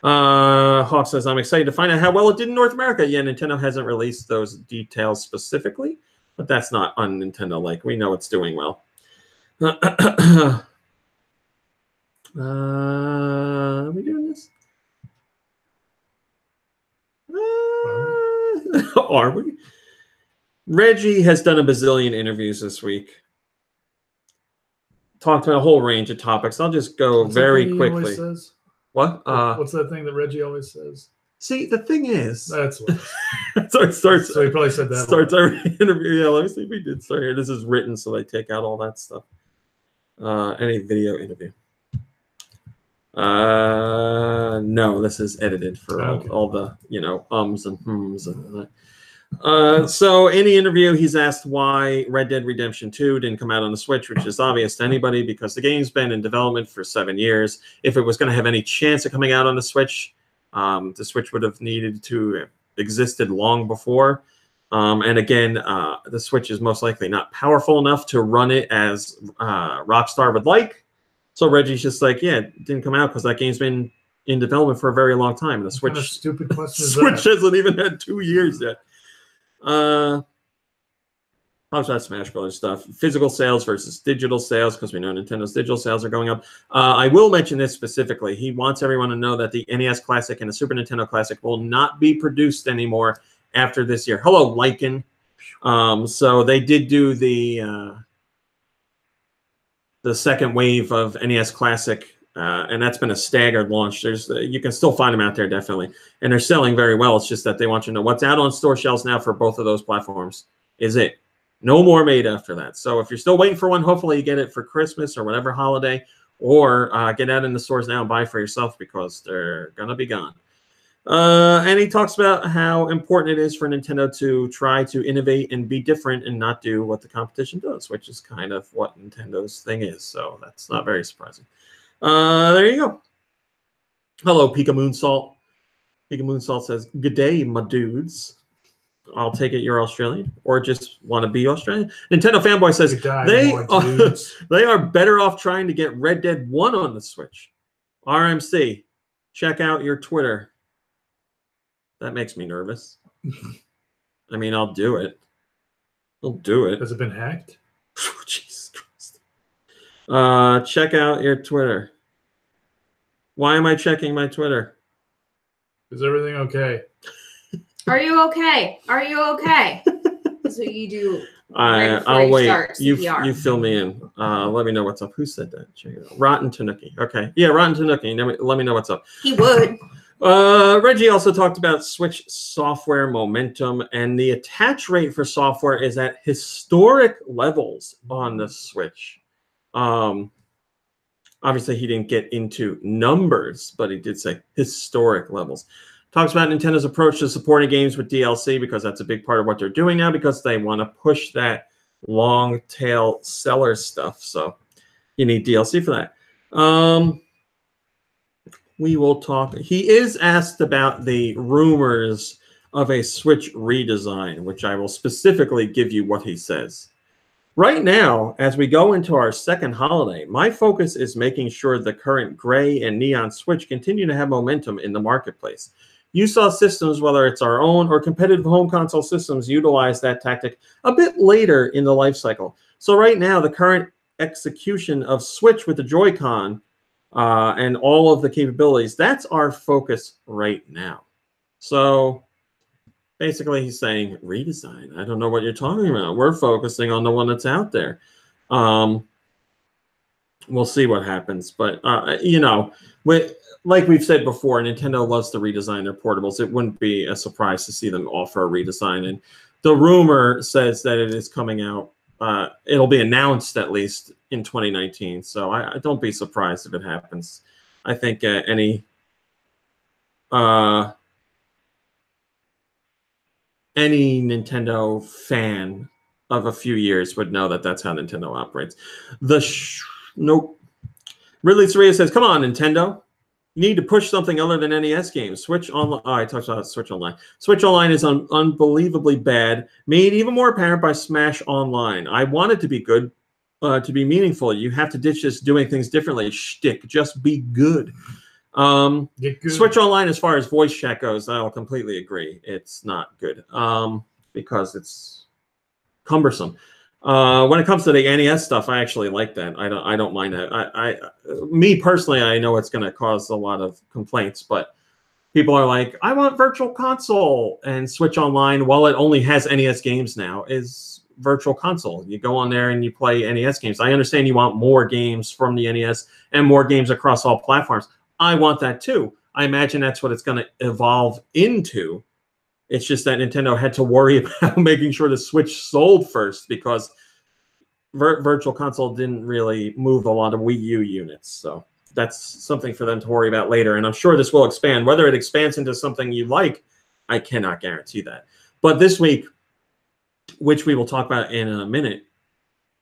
Hawk says, I'm excited to find out how well it did in North America. Yeah, Nintendo hasn't released those details specifically, but that's not un-Nintendo-like. We know it's doing well. Are we doing this? Are we? Reggie has done a bazillion interviews this week. Talked about a whole range of topics. I'll just go What's very that thing he quickly. always says? What? What's that thing that Reggie always says? See, the thing is, That's what. so it starts. So he probably said that. Starts every interview. Yeah, let me see if we did start here. This is written, so they take out all that stuff. Any video interview. No, this is edited for all the ums and hms and so in the interview he's asked why Red Dead Redemption 2 didn't come out on the Switch, which is obvious to anybody because the game's been in development for 7 years. If it was going to have any chance of coming out on the Switch would have needed to have existed long before. And again, the Switch is most likely not powerful enough to run it as Rockstar would like. So Reggie's just like, yeah, it didn't come out because that game's been in development for a very long time. And the Switch, kind of stupid question is Switch that? hasn't even had 2 years yet. Talks about Smash Brothers stuff. Physical sales versus digital sales, because we know Nintendo's digital sales are going up. I will mention this specifically. He wants everyone to know that the NES Classic and the Super Nintendo Classic will not be produced anymore after this year. Hello, Lycan. So they did do the second wave of NES Classic, and that's been a staggered launch. You can still find them out there, definitely. And they're selling very well. It's just that they want you to know what's out on store shelves now for both of those platforms is it. No more made after that. So if you're still waiting for one, hopefully you get it for Christmas or whatever holiday, or get out in the stores now and buy for yourself because they're going to be gone. And he talks about how important it is for Nintendo to try to innovate and be different and not do what the competition does, which is kind of what Nintendo's thing is. So that's not very surprising. There you go. Hello, Pika Moonsalt. Pika Moonsalt says, good day, my dudes. I'll take it you're Australian or just want to be Australian. Nintendo Fanboy says they are better off trying to get Red Dead 1 on the Switch. RMC, check out your Twitter. That makes me nervous. I mean, I'll do it. I'll do it. Has it been hacked? Jesus Christ. Check out your Twitter. Why am I checking my Twitter? Is everything okay? Are you okay? Are you okay? That's what you do. I'll wait. You fill me in. Let me know what's up. Who said that? Check it out. Rotten Tanuki. Okay. Yeah, Rotten Tanuki. Let me know what's up. He would. Reggie also talked about Switch software momentum, and the attach rate for software is at historic levels on the Switch. Obviously, he didn't get into numbers, but he did say historic levels. Talks about Nintendo's approach to supporting games with DLC because that's a big part of what they're doing now because they want to push that long tail seller stuff. So you need DLC for that. We will talk. He is asked about the rumors of a Switch redesign, which I will specifically give you what he says. Right now, as we go into our second holiday, my focus is making sure the current gray and neon Switch continue to have momentum in the marketplace. You saw systems, whether it's our own or competitive home console systems, utilize that tactic a bit later in the life cycle. So right now, the current execution of Switch with the Joy-Con and all of the capabilities, that's our focus right now. So basically he's saying redesign. I don't know what you're talking about. We're focusing on the one that's out there. We'll see what happens. But, you know, like we've said before, Nintendo loves to redesign their portables. It wouldn't be a surprise to see them offer a redesign. And the rumor says that it is coming out it'll be announced at least in 2019. So I don't be surprised if it happens. I think any Nintendo fan of a few years would know that that's how Nintendo operates. Nope. Ridley Soria says, "Come on, Nintendo. You need to push something other than NES games. Switch Online." Oh, I talked about Switch Online. Switch Online is unbelievably bad, made even more apparent by Smash Online. I want it to be good, to be meaningful. You have to ditch this doing things differently shtick. Just be good. Get good. Switch Online, as far as voice chat goes, I'll completely agree. It's not good because it's cumbersome. When it comes to the NES stuff, I actually like that. I don't mind that. Me personally, I know it's going to cause a lot of complaints, but people are like, I want Virtual Console, and Switch Online, while it only has NES games now, is Virtual Console. You go on there and you play NES games. I understand you want more games from the NES and more games across all platforms. I want that too. I imagine that's what it's going to evolve into. It's just that Nintendo had to worry about making sure the Switch sold first, because Virtual Console didn't really move a lot of Wii U units. So that's something for them to worry about later. And I'm sure this will expand. Whether it expands into something you like, I cannot guarantee that. But this week, which we will talk about in a minute,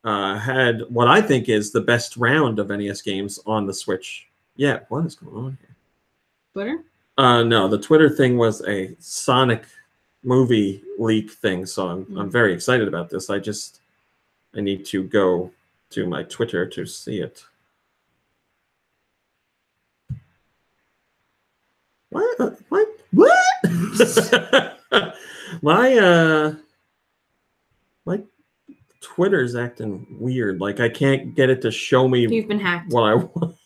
had what I think is the best round of NES games on the Switch. Yeah, what is going on here? Twitter? No, the Twitter thing was a Sonic movie leak thing, so I'm very excited about this. I need to go to my Twitter to see it. What? My Twitter's acting weird. Like, I can't get it to show me You've been hacked. what I want.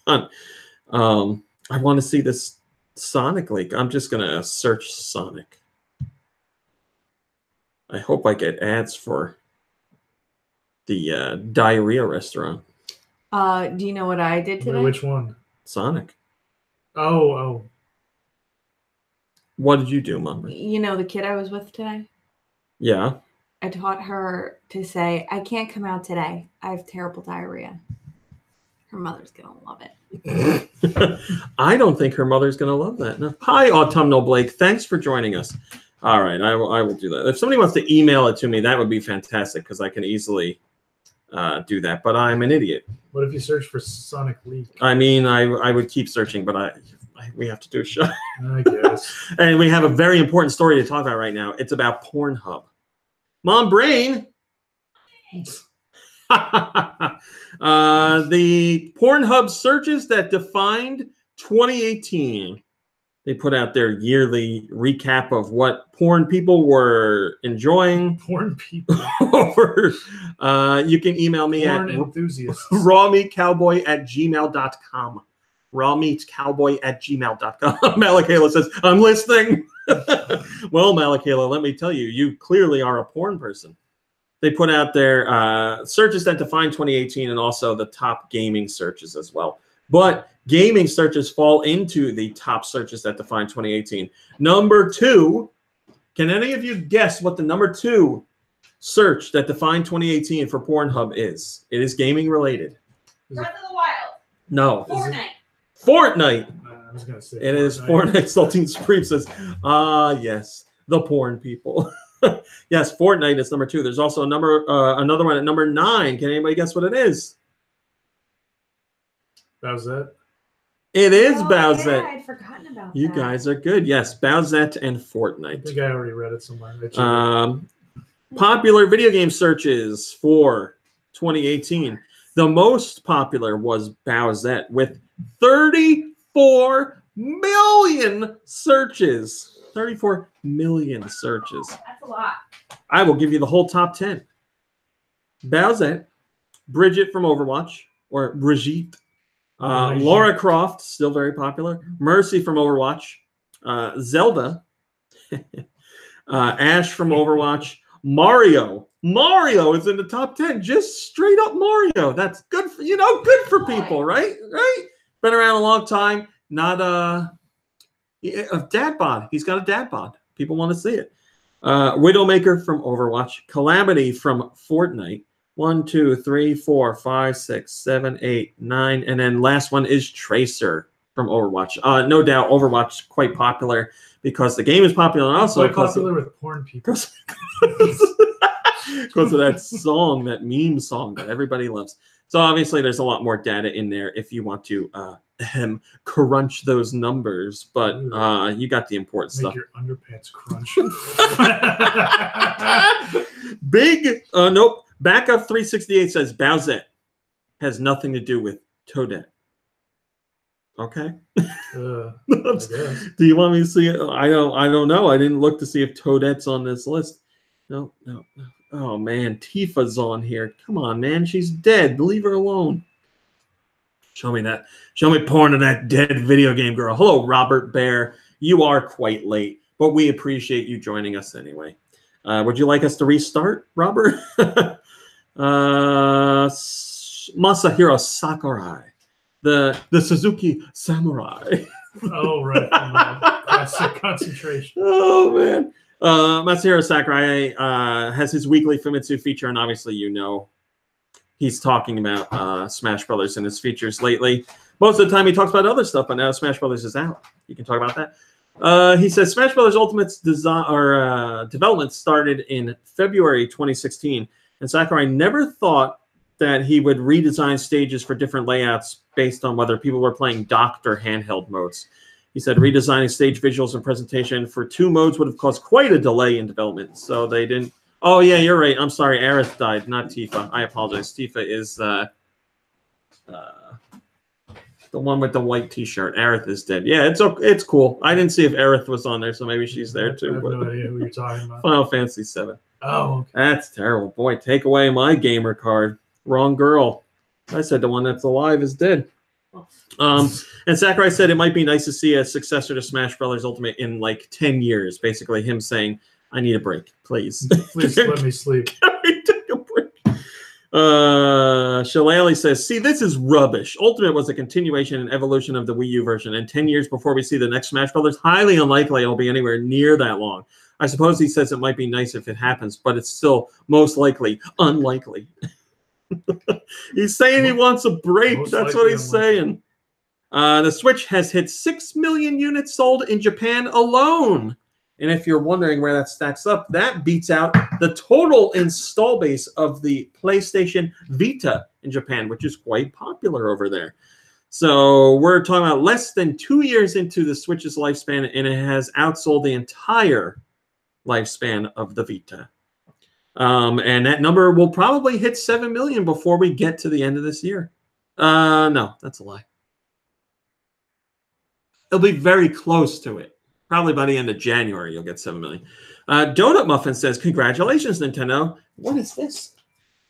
I want to see this Sonic leak. I'm just gonna search Sonic. I hope I get ads for the diarrhea restaurant. Do you know what I did today? Which one? Sonic. Oh. What did you do, Mom? You know the kid I was with today? Yeah. I taught her to say, I can't come out today. I have terrible diarrhea. Her mother's going to love it. I don't think her mother's going to love that. No. Hi, Autumnal Blake. Thanks for joining us. All right, I will do that. If somebody wants to email it to me, that would be fantastic, because I can easily do that. But I'm an idiot. What if you search for Sonic leak? I mean, I would keep searching, but we have to do a show. I guess. And we have a very important story to talk about right now. It's about Pornhub. Mom Brain. The Pornhub searches that defined 2018. They put out their yearly recap of what porn people were enjoying. Porn people. You can email me porn at enthusiasts. rawmeatcowboy@gmail.com. rawmeatcowboy@gmail.com. Malakayla says, I'm listening. Well, Malakayla, let me tell you, you clearly are a porn person. They put out their searches that define 2018 and also the top gaming searches as well. But gaming searches fall into the top searches that define 2018. Number 2, can any of you guess what the number 2 search that defined 2018 for Pornhub is? It is gaming related. Breath of the Wild. No. Fortnite. I was going to say It is Fortnite. Saltine Supreme says, yes, the porn people. Yes, Fortnite is number 2. There's also another one at number 9. Can anybody guess what it is? Bowsette. It is Bowsette. Yeah, I'd forgotten about You that. guys are good. Yes, Bowsette and Fortnite. I think I already read it somewhere. Popular video game searches for 2018. The most popular was Bowsette with 34 million searches. 34 million searches. That's a lot. I will give you the whole top 10. Bowsette, Bridget from Overwatch, or Brigitte. Laura Croft, still very popular. Mercy from Overwatch. Zelda. Ash from Overwatch. Mario. Mario is in the top 10. Just straight up Mario. That's good for, good for people, right? Right? Been around a long time. Not a dad bod. He's got a dad bod. People want to see it. Widowmaker from Overwatch. Calamity from Fortnite. 1, 2, 3, 4, 5, 6, 7, 8, 9, and then last one is Tracer from Overwatch. No doubt, Overwatch quite popular because the game is popular, and also quite popular with porn people. Because of that song, that meme song that everybody loves. So obviously, there's a lot more data in there if you want to crunch those numbers. But you got the important Make stuff. your underpants crunch. Big, nope. Backup 368 says Bowsette has nothing to do with Toadette. Okay. I guess. Do you want me to see it? I don't know. I didn't look to see if Toadette's on this list. No. Oh man, Tifa's on here. Come on, man. She's dead. Leave her alone. Show me that. Show me porn of that dead video game girl. Hello, Robert Bear. You are quite late, but we appreciate you joining us anyway. Would you like us to restart, Robert? Masahiro Sakurai, the Suzuki Samurai. Oh, right. That's the concentration. Oh, man. Masahiro Sakurai has his weekly Famitsu feature, and obviously he's talking about Smash Brothers and his features lately. Most of the time he talks about other stuff, but now Smash Brothers is out. You can talk about that. He says Smash Brothers Ultimate's development started in February 2016, and Sakurai never thought that he would redesign stages for different layouts based on whether people were playing docked or handheld modes. He said redesigning stage visuals and presentation for 2 modes would have caused quite a delay in development, so they didn't. Oh yeah, you're right. I'm sorry, Aerith died, not Tifa. I apologize. Tifa is the one with the white T-shirt. Aerith is dead. Yeah, it's cool. I didn't see if Aerith was on there, so maybe she's there too. I have no idea who you're talking about. Final Fantasy VII. Oh, okay. That's terrible. Boy, take away my gamer card. Wrong girl. I said the one that's alive is dead. And Sakurai said it might be nice to see a successor to Smash Brothers Ultimate in like 10 years. Basically, him saying, "I need a break, please. Please let me sleep." Take a break. Shillelagh says, "See, this is rubbish. Ultimate was a continuation and evolution of the Wii U version, and 10 years before we see the next Smash Brothers, highly unlikely it'll be anywhere near that long. I suppose he says it might be nice if it happens, but it's still most likely unlikely." He's saying he wants a break. Most That's likely what he's saying. The Switch has hit 6 million units sold in Japan alone. And if you're wondering where that stacks up, that beats out the total install base of the PlayStation Vita in Japan, which is quite popular over there. So we're talking about less than 2 years into the Switch's lifespan, and it has outsold the entire lifespan of the Vita. And that number will probably hit 7 million before we get to the end of this year. No, that's a lie. It'll be very close to it. Probably by the end of January, you'll get 7 million. Donut Muffin says, "Congratulations, Nintendo." What is this?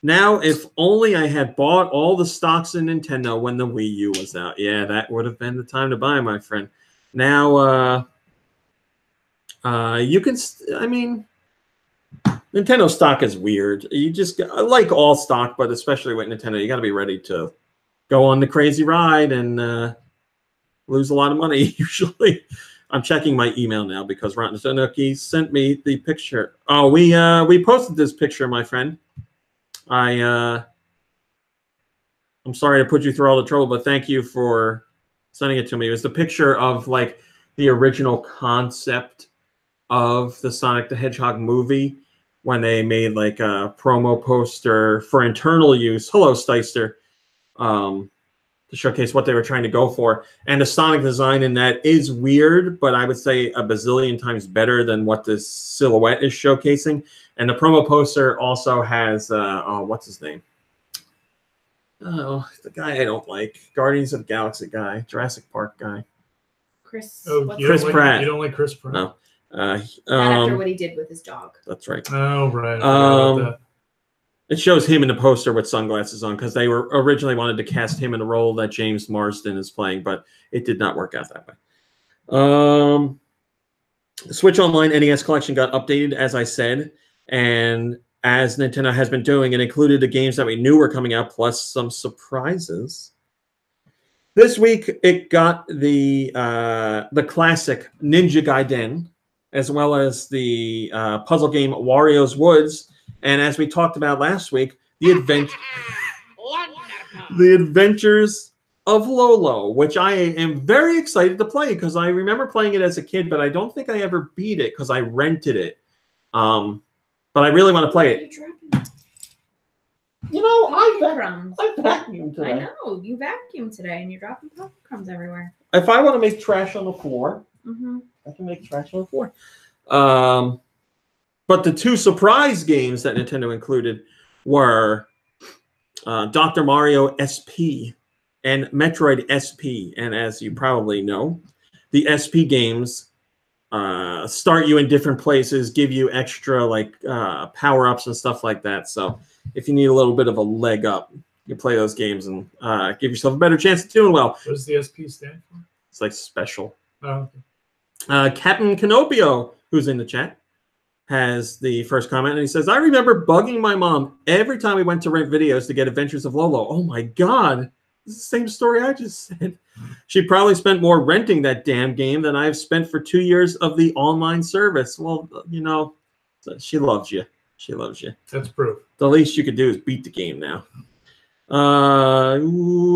Now, if only I had bought all the stocks in Nintendo when the Wii U was out. Yeah, that would have been the time to buy, my friend. Now, you can, I mean, Nintendo stock is weird. You just, like all stock, but especially with Nintendo, you got to be ready to go on the crazy ride and lose a lot of money, usually. I'm checking my email now because Rotten Sonuki sent me the picture. Oh, we posted this picture, my friend. I'm sorry to put you through all the trouble, but thank you for sending it to me. It was the picture of like the original concept of the Sonic the Hedgehog movie when they made like a promo poster for internal use. Hello, Steister. To showcase what they were trying to go for. And the Sonic design in that is weird, but I would say a bazillion times better than what this silhouette is showcasing. And the promo poster also has, what's his name? Oh, the guy I don't like. Guardians of the Galaxy guy. Jurassic Park guy. Chris. Chris Pratt. You don't like Chris Pratt? No. Not after what he did with his dog. That's right. Oh, right. I forgot about that. It shows him in the poster with sunglasses on because they were originally wanted to cast him in the role that James Marsden is playing, but it did not work out that way. The Switch Online NES collection got updated, as I said, and as Nintendo has been doing, it included the games that we knew were coming out, plus some surprises. This week, it got the classic Ninja Gaiden, as well as the puzzle game Wario's Woods. And as we talked about last week, The Adventures of Lolo, which I am very excited to play because I remember playing it as a kid, but I don't think I ever beat it because I rented it. But I really want to play it. You know, I I vacuumed today. know. You vacuumed today and you're dropping pop crumbs everywhere. If I want to make trash on the floor, I can make trash on the floor. But the two surprise games that Nintendo included were Dr. Mario SP and Metroid SP. And as you probably know, the SP games start you in different places, give you extra like power-ups and stuff like that. So if you need a little bit of a leg up, you play those games and give yourself a better chance of doing well. What does the SP stand for? It's like special. Oh, okay. Captain Canopio, who's in the chat, has the first comment, and he says, I remember bugging my mom every time we went to rent videos to get Adventures of Lolo. Oh my God. It's the same story I just said. She probably spent more renting that damn game than I've spent for 2 years of the online service. Well, you know, she loves you. She loves you. That's proof. The least you could do is beat the game now.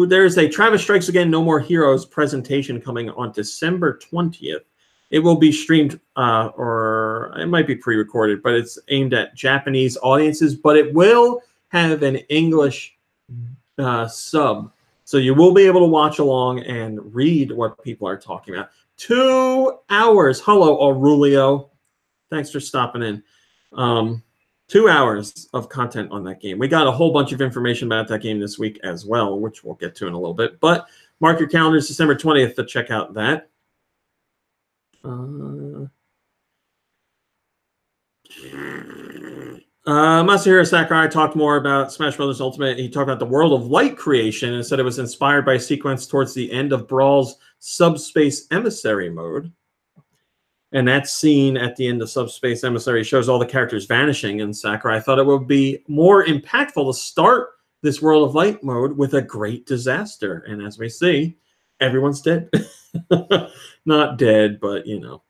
There's a Travis Strikes Again No More Heroes presentation coming on December 20th. It will be streamed, or it might be pre-recorded, but it's aimed at Japanese audiences, but it will have an English sub. So you will be able to watch along and read what people are talking about. 2 hours. Hello, Aurelio. Thanks for stopping in. 2 hours of content on that game. We got a whole bunch of information about that game this week as well, which we'll get to in a little bit. But mark your calendars, December 20th, to check out that. Masahiro Sakurai talked more about Smash Bros. Ultimate. He talked about the World of Light creation and said it was inspired by a sequence towards the end of Brawl's Subspace Emissary mode. And that scene at the end of Subspace Emissary shows all the characters vanishing, and Sakurai thought it would be more impactful to start this World of Light mode with a great disaster. And as we see, everyone's dead. Not dead, but, you know.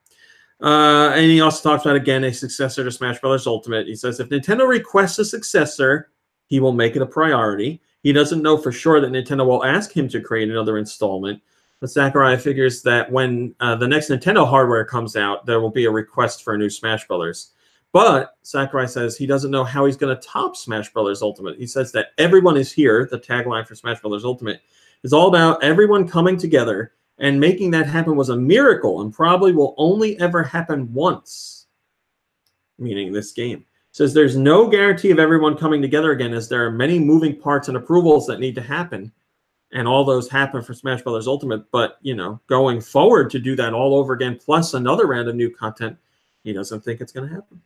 And he also talks about, again, a successor to Smash Bros. Ultimate. He says, if Nintendo requests a successor, he will make it a priority. He doesn't know for sure that Nintendo will ask him to create another installment. But Sakurai figures that when the next Nintendo hardware comes out, there will be a request for a new Smash Bros. But Sakurai says he doesn't know how he's going to top Smash Bros. Ultimate. He says that everyone is here. The tagline for Smash Bros. Ultimate is all about everyone coming together, and making that happen was a miracle and probably will only ever happen once, meaning this game. Says there's no guarantee of everyone coming together again, as there are many moving parts and approvals that need to happen. And all those happen for Smash Bros. Ultimate. But, you know, going forward to do that all over again, plus another round of new content, he doesn't think it's going to happen.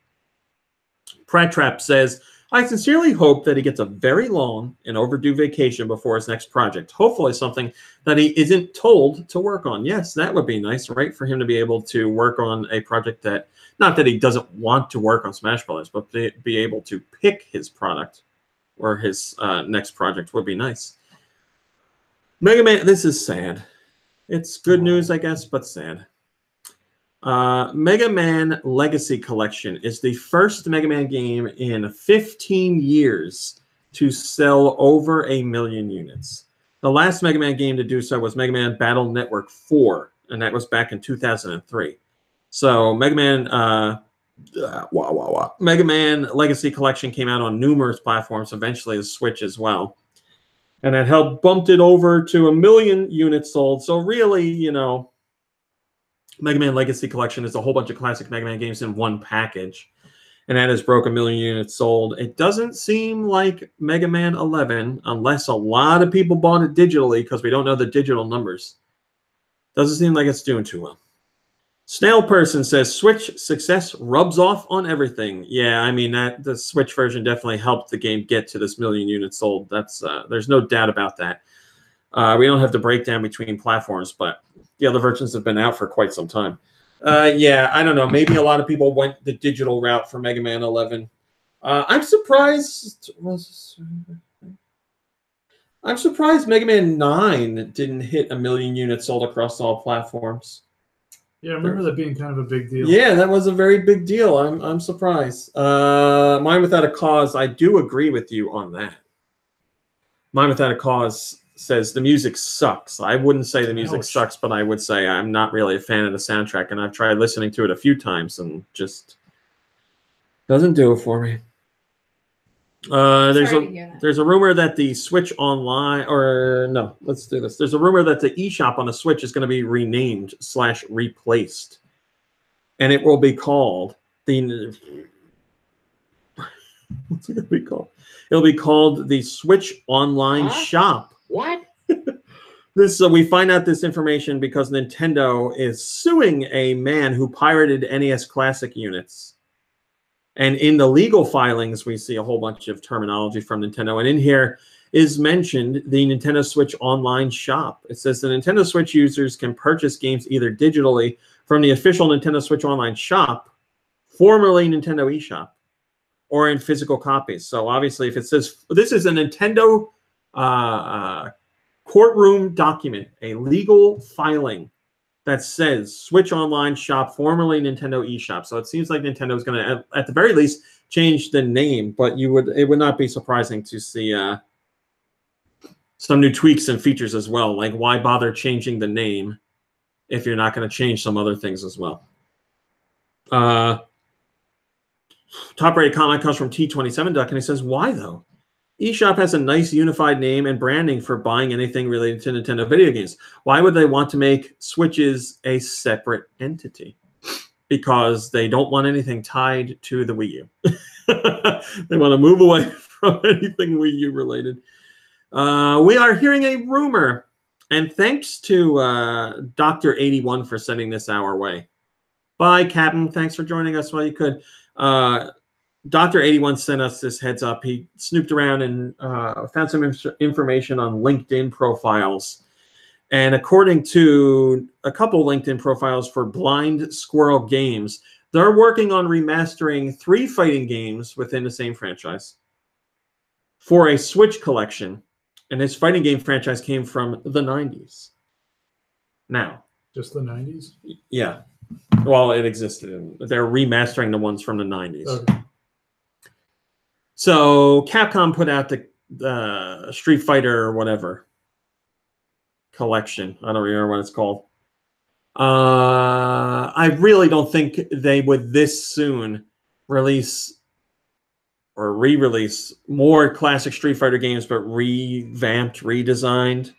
Pratt Trap says, I sincerely hope that he gets a very long and overdue vacation before his next project. Hopefully something that he isn't told to work on. Yes, that would be nice, right? For him to be able to work on a project that, not that he doesn't want to work on Smash Bros., but be able to pick his product or his next project would be nice. Mega Man, this is sad. It's good news, I guess, but sad. Mega Man Legacy Collection is the first Mega Man game in 15 years to sell over 1 million units. The last Mega Man game to do so was Mega Man Battle Network 4, and that was back in 2003. So Mega Man Mega Man Legacy Collection came out on numerous platforms, eventually the Switch as well. And that helped bumped it over to 1 million units sold. So really, you know, Mega Man Legacy Collection is a whole bunch of classic Mega Man games in one package. And that has broke 1 million units sold. It doesn't seem like Mega Man 11, unless a lot of people bought it digitally, because we don't know the digital numbers. Doesn't seem like it's doing too well. Snail Person says, Switch success rubs off on everything. Yeah, I mean, the Switch version definitely helped the game get to this 1 million units sold. That's there's no doubt about that. We don't have the breakdown between platforms, but the other versions have been out for quite some time. Yeah, I don't know. Maybe a lot of people went the digital route for Mega Man 11. I'm surprised Mega Man 9 didn't hit 1 million units sold across all platforms. Yeah, I remember that being kind of a big deal. Yeah, that was a very big deal. I'm surprised. Mine Without a Cause, I do agree with you on that. Mine Without a Cause says the music sucks. I wouldn't say the music sucks, but I would say I'm not really a fan of the soundtrack, and I've tried listening to it a few times and just doesn't do it for me. There's a rumor that the Switch Online, or no, let's do this. There's a rumor that the eShop on the Switch is going to be renamed / replaced, and it will be called the. What's it going to be called? It'll be called the Switch Online Shop. What? We find out this information because Nintendo is suing a man who pirated NES Classic units. And in the legal filings, we see a whole bunch of terminology from Nintendo. And in here is mentioned the Nintendo Switch Online Shop. It says the Nintendo Switch users can purchase games either digitally from the official Nintendo Switch Online Shop, formerly Nintendo eShop, or in physical copies. So obviously, if it says this is a Nintendo courtroom document, a legal filing that says Switch Online Shop, formerly Nintendo eShop. So it seems like Nintendo is going to, at the very least, change the name. But it would not be surprising to see some new tweaks and features as well. Like, why bother changing the name if you're not going to change some other things as well? Top-rated comment comes from T27 Duck, and he says, why though? eShop has a nice unified name and branding for buying anything related to Nintendo video games. Why would they want to make Switches a separate entity? Because they don't want anything tied to the Wii U. They want to move away from anything Wii U related. We are hearing a rumor, and thanks to Dr. 81 for sending this our way. Bye, Captain. Thanks for joining us while you could. Dr. 81 sent us this heads up. He snooped around and found some information on LinkedIn profiles. And according to a couple LinkedIn profiles for Blind Squirrel Games, they're working on remastering 3 fighting games within the same franchise for a Switch collection. And his fighting game franchise came from the 90s. Now. Just the 90s? Yeah. Well, it existed. They're remastering the ones from the 90s. Okay. So Capcom put out the Street Fighter or whatever collection. I don't remember what it's called. I really don't think they would this soon release or re-release more classic Street Fighter games, but revamped, redesigned.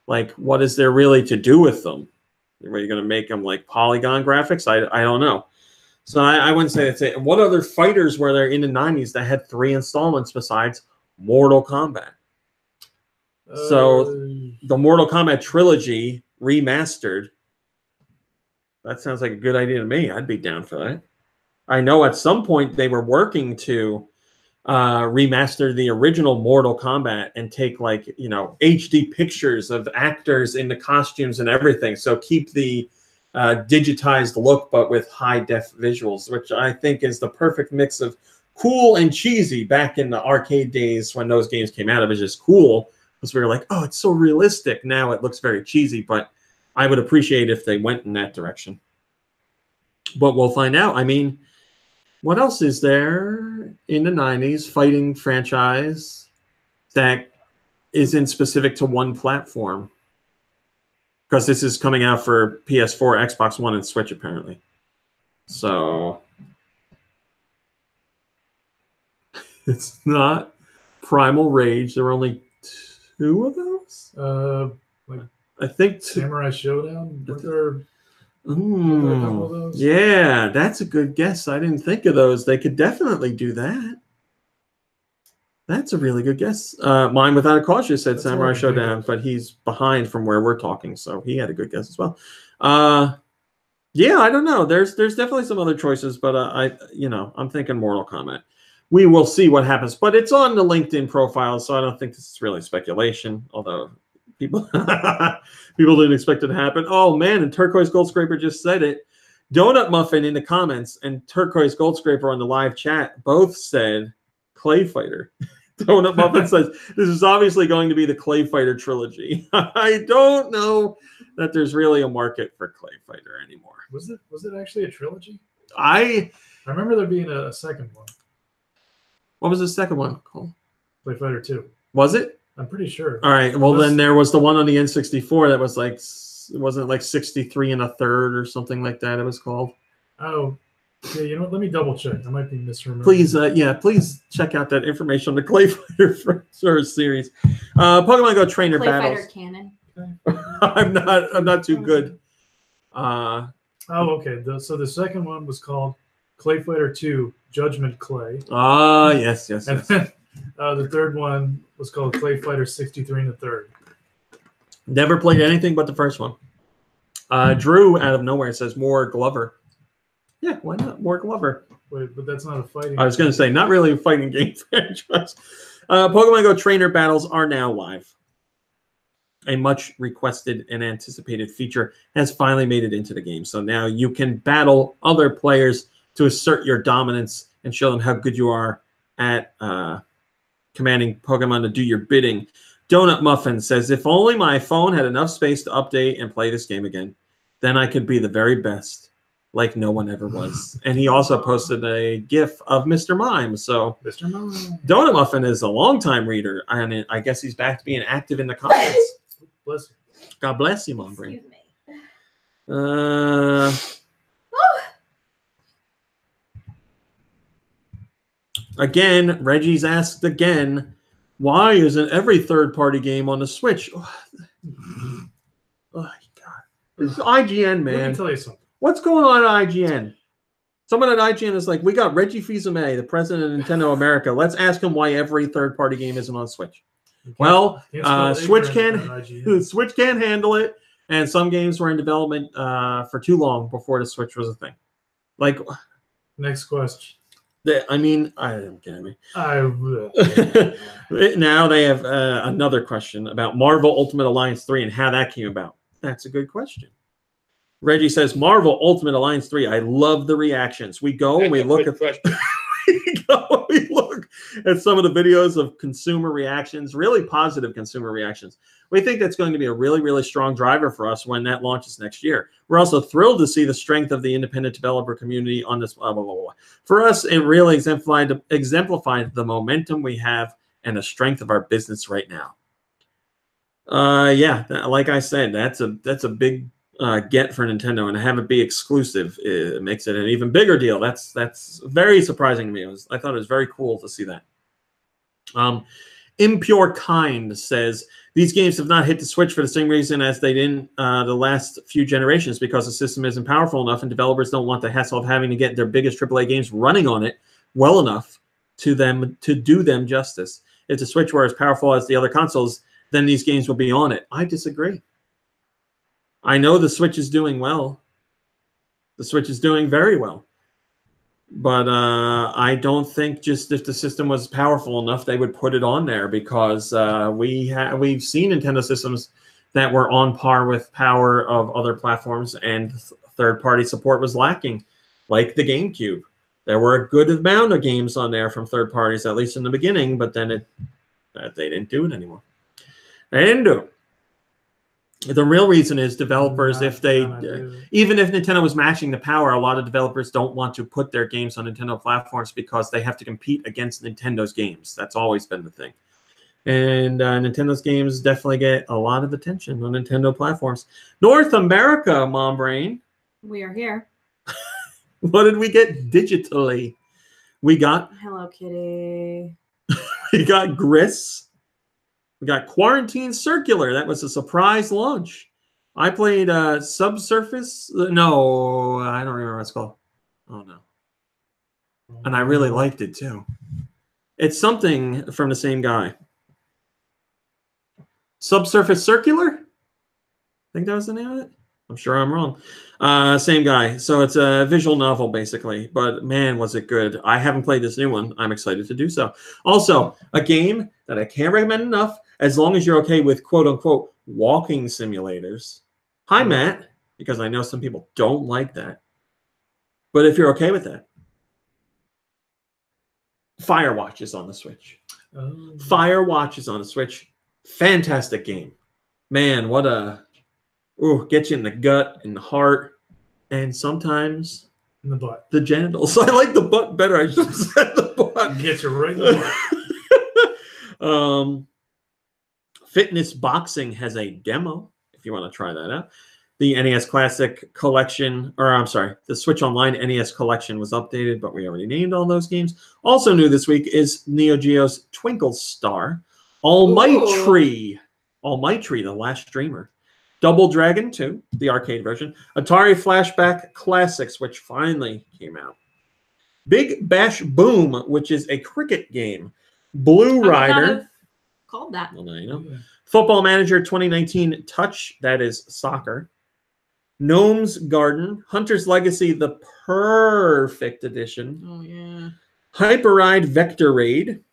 Like, what is there really to do with them? Are you going to make them like polygon graphics? I don't know. So I wouldn't say that's it. What other fighters were there in the 90s that had 3 installments besides Mortal Kombat? So the Mortal Kombat trilogy remastered. That sounds like a good idea to me. I'd be down for that. I know at some point they were working to remaster the original Mortal Kombat and take, like, you know, HD pictures of actors in the costumes and everything. So keep the digitized look, but with high-def visuals, which I think is the perfect mix of cool and cheesy. Back in the arcade days when those games came out, it was just cool because we were like, oh, it's so realistic. Now it looks very cheesy, but I would appreciate if they went in that direction. But we'll find out. I mean, what else is there in the 90s fighting franchise that isn't specific to one platform? Because this is coming out for PS4, Xbox One, and Switch, apparently. So it's not Primal Rage. There were only 2 of those? I think Samurai Showdown? Yeah, that's a good guess. I didn't think of those. They could definitely do that. That's a really good guess. Mine Without a Cause just said Samurai Showdown, but he's behind from where we're talking, so he had a good guess as well. Yeah, I don't know. There's definitely some other choices, but I'm thinking Mortal Kombat. We will see what happens, but it's on the LinkedIn profile, so I don't think this is really speculation. Although people didn't expect it to happen. Oh man, and Turquoise Gold Scraper just said it. Donut Muffin in the comments and Turquoise Gold Scraper on the live chat both said Clay Fighter. Donut Muffin says this is obviously going to be the Clay Fighter trilogy. I don't know that there's really a market for Clay Fighter anymore. Was it actually a trilogy? I remember there being a second one. What was the second one called? Clay Fighter 2. Was it? I'm pretty sure. All right. Well, then there was the one on the N64 that was like, wasn't it like 63 1/3 or something like that? It was called. Oh, yeah. You know what? Let me double check. I might be misremembering. Please, please check out that information on the Clay Fighter series. Pokemon Go Trainer Clay battles. Fighter canon. I'm not too good. Oh, okay. So the second one was called Clay Fighter 2 Judgment Clay. Ah, yes. And then the third one was called Clay Fighter 63 1/3. Never played anything but the first one. Drew out of nowhere says more Glover. Yeah, why not? More Glover. Wait, but that's not a fighting. I was going to say, not really a fighting game franchise. Pokemon Go Trainer battles are now live. A much requested and anticipated feature has finally made it into the game. So now you can battle other players to assert your dominance and show them how good you are at commanding Pokemon to do your bidding. Donut Muffin says, if only my phone had enough space to update and play this game again, then I could be the very best, like no one ever was. And he also posted a GIF of Mr. Mime. So Mr. Mime. Donut Muffin is a longtime reader, and I guess he's back to being active in the comments. Bless you. God bless you, Mom Brain. Excuse me. Again, Reggie's asked again, why isn't every third-party game on the Switch? Oh, God. This is IGN, man. Let me tell you something. What's going on at IGN? Someone at IGN is like, we got Reggie Fils-Aimé, the president of Nintendo America. Let's ask him why every third-party game isn't on Switch. Well, Switch can't handle it, and some games were in development for too long before the Switch was a thing. Like, next question. I don't get me. I Now they have another question about Marvel Ultimate Alliance 3 and how that came about. That's a good question. Reggie says, Marvel Ultimate Alliance 3. I love the reactions. We go and we look at we look at some of the videos of consumer reactions, really positive consumer reactions. We think that's going to be a really, really strong driver for us when that launches next year. We're also thrilled to see the strength of the independent developer community on this. Blah, blah, blah, blah. For us, it really exemplified the momentum we have and the strength of our business right now. Yeah, like I said, that's a big get for Nintendo, and to have it be exclusive, it makes it an even bigger deal. That's very surprising to me. I thought it was very cool to see that. Impure Kind says, these games have not hit the Switch for the same reason as they didn't the last few generations, because the system isn't powerful enough and developers don't want the hassle of having to get their biggest AAA games running on it well enough to do them justice. If the Switch were as powerful as the other consoles, then these games will be on it. I disagree. I know the Switch is doing well. The Switch is doing very well. But I don't think just if the system was powerful enough, they would put it on there, because we've seen Nintendo systems that were on par with power of other platforms, and third-party support was lacking, like the GameCube. There were a good amount of games on there from third parties, at least in the beginning, but then they didn't do it anymore. They didn't do it. The real reason is developers, even if Nintendo was matching the power, a lot of developers don't want to put their games on Nintendo platforms because they have to compete against Nintendo's games. That's always been the thing. And Nintendo's games definitely get a lot of attention on Nintendo platforms. North America, Mom Brain. We are here. What did we get digitally? We got Hello Kitty. We got Gris. We got Quarantine Circular. That was a surprise launch. I played Subsurface. No, I don't remember what it's called. Oh, no. And I really liked it, too. It's something from the same guy. Subsurface Circular? I think that was the name of it. I'm sure I'm wrong. Same guy. So it's a visual novel, basically. But, man, was it good. I haven't played this new one. I'm excited to do so. Also, a game that I can't recommend enough, as long as you're okay with quote-unquote walking simulators. Hi, Matt, because I know some people don't like that. But if you're okay with that, Firewatch is on the Switch. Firewatch is on the Switch. Fantastic game. Man, what a Ooh, get you in the gut, in the heart, and sometimes In the butt. the genitals. I like the butt better. I should have said the butt. Get you right in the butt. Fitness Boxing has a demo if you want to try that out. The NES Classic Collection, or I'm sorry, the Switch Online NES Collection was updated, but we already named all those games. Also new this week is Neo Geo's Twinkle Star, All Might Tree, The Last Dreamer, Double Dragon 2, the arcade version, Atari Flashback Classics, which finally came out, Big Bash Boom, which is a cricket game, Blue Rider. Called that. Well, now you know. Football Manager 2019 Touch, that is soccer. Gnome's Garden, Hunter's Legacy, the perfect edition. Oh, yeah. Hyper Ride Vector Raid.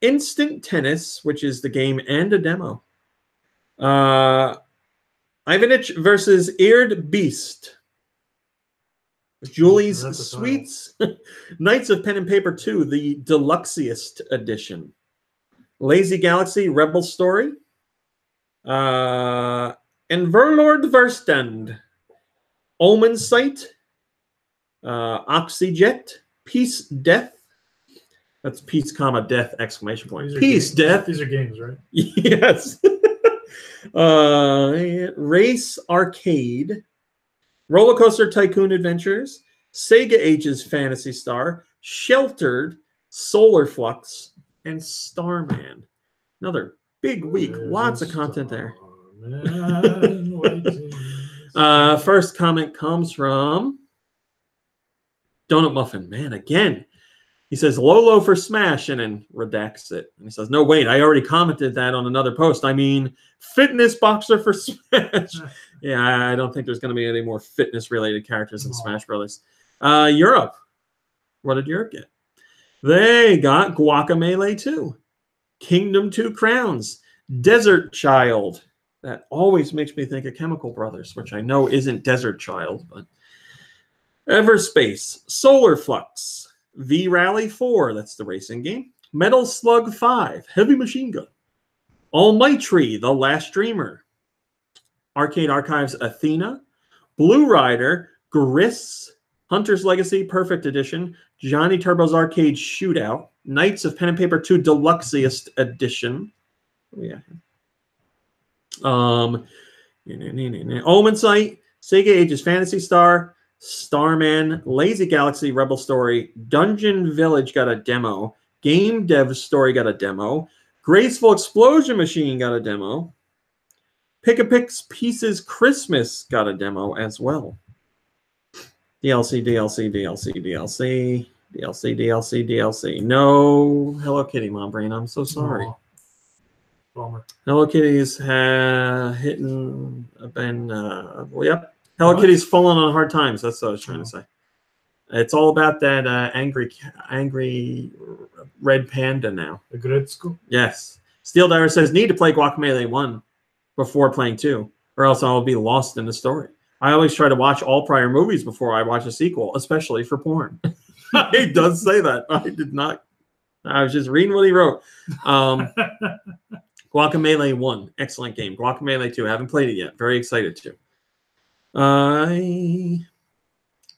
Instant Tennis, which is the game and a demo. Ivanich versus Eared Beast. Julie's Sweets. Knights of Pen and Paper 2, the deluxeiest edition. Lazy Galaxy Rebel Story. And Verlord Verstand, Omen Sight, Oxyjet, Peace Death. That's peace, comma, death, exclamation point. Peace, death. These are games, right? Yes. Race Arcade, Roller Coaster Tycoon Adventures, Sega Ages Phantasy Star, Sheltered, Solar Flux, and Starman. Another big week. Lots of content there. First comment comes from Donut Muffin. Man, again. He says, Lolo for Smash, and then redacts it. And he says, no, wait, I already commented that on another post. I mean, Fitness Boxer for Smash. Yeah, I don't think there's going to be any more fitness-related characters in Smash Brothers. Europe. What did Europe get? They got Guacamelee 2, Kingdom 2 Crowns, Desert Child. That always makes me think of Chemical Brothers, which I know isn't Desert Child, but Everspace, Solar Flux, V-Rally 4, that's the racing game, Metal Slug 5, Heavy Machine Gun, All Might Tree, The Last Dreamer, Arcade Archives Athena, Blue Rider, Gris, Hunter's Legacy Perfect Edition, Johnny Turbo's Arcade Shootout, Knights of Pen and Paper 2 Deluxeiest Edition. Oh, yeah. Omen Sight, Sega Ages Phantasy Star, Starman, Lazy Galaxy Rebel Story, Dungeon Village got a demo, Game Dev Story got a demo, Graceful Explosion Machine got a demo, Pick-a-Pix Pieces Christmas got a demo as well. DLC. No Hello Kitty, Mom Brain. I'm so sorry. Oh. Bummer. Hello Kitty's yep. Hello Kitty's fallen on hard times. That's what I was trying to say. It's all about that angry red panda now. The Gretzko? Yes. Steel Diver says, need to play Guacamelee 1 before playing 2, or else I'll be lost in the story. I always try to watch all prior movies before I watch a sequel, especially for porn. He does say that. I did not. I was just reading what he wrote. Guacamelee 1, excellent game. Guacamelee 2, haven't played it yet. Very excited to.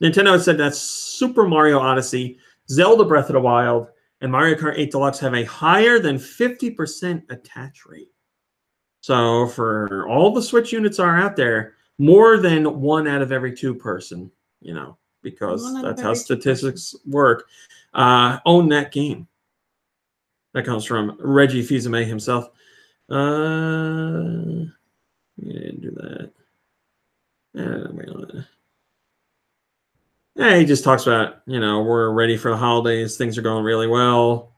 Nintendo said that Super Mario Odyssey, Zelda Breath of the Wild, and Mario Kart 8 Deluxe have a higher than 50% attach rate. So for all the Switch units are out there, more than 1 out of every 2 person, you know, because that's how statistics work, own that game. That comes from Reggie Fils-Aimé himself. He didn't do that. Yeah, he just talks about, you know, we're ready for the holidays. Things are going really well.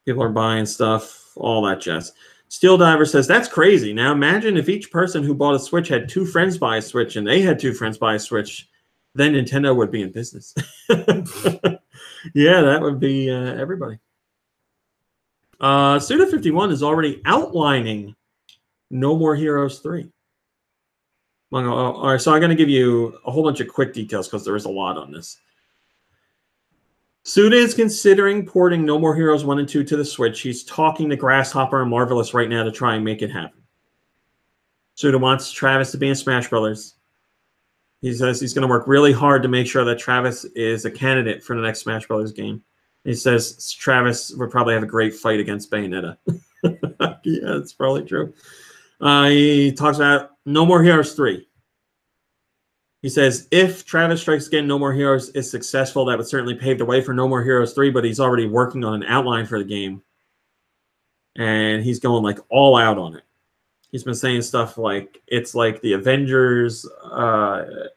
People are buying stuff, all that jazz. Steel Diver says, that's crazy. Now imagine if each person who bought a Switch had 2 friends buy a Switch and they had 2 friends buy a Switch, then Nintendo would be in business. Yeah, that would be everybody. Suda51 is already outlining No More Heroes 3. All right, so I'm going to give you a whole bunch of quick details because there is a lot on this. Suda is considering porting No More Heroes 1 and 2 to the Switch. He's talking to Grasshopper and Marvelous right now to try and make it happen. Suda wants Travis to be in Smash Brothers. He says he's going to work really hard to make sure that Travis is a candidate for the next Smash Brothers game. He says Travis would probably have a great fight against Bayonetta. Yeah, that's probably true. He talks about No More Heroes 3. He says, if Travis Strikes Again No More Heroes is successful, that would certainly pave the way for No More Heroes 3, but he's already working on an outline for the game. And he's going like all out on it. He's been saying stuff like it's like the Avengers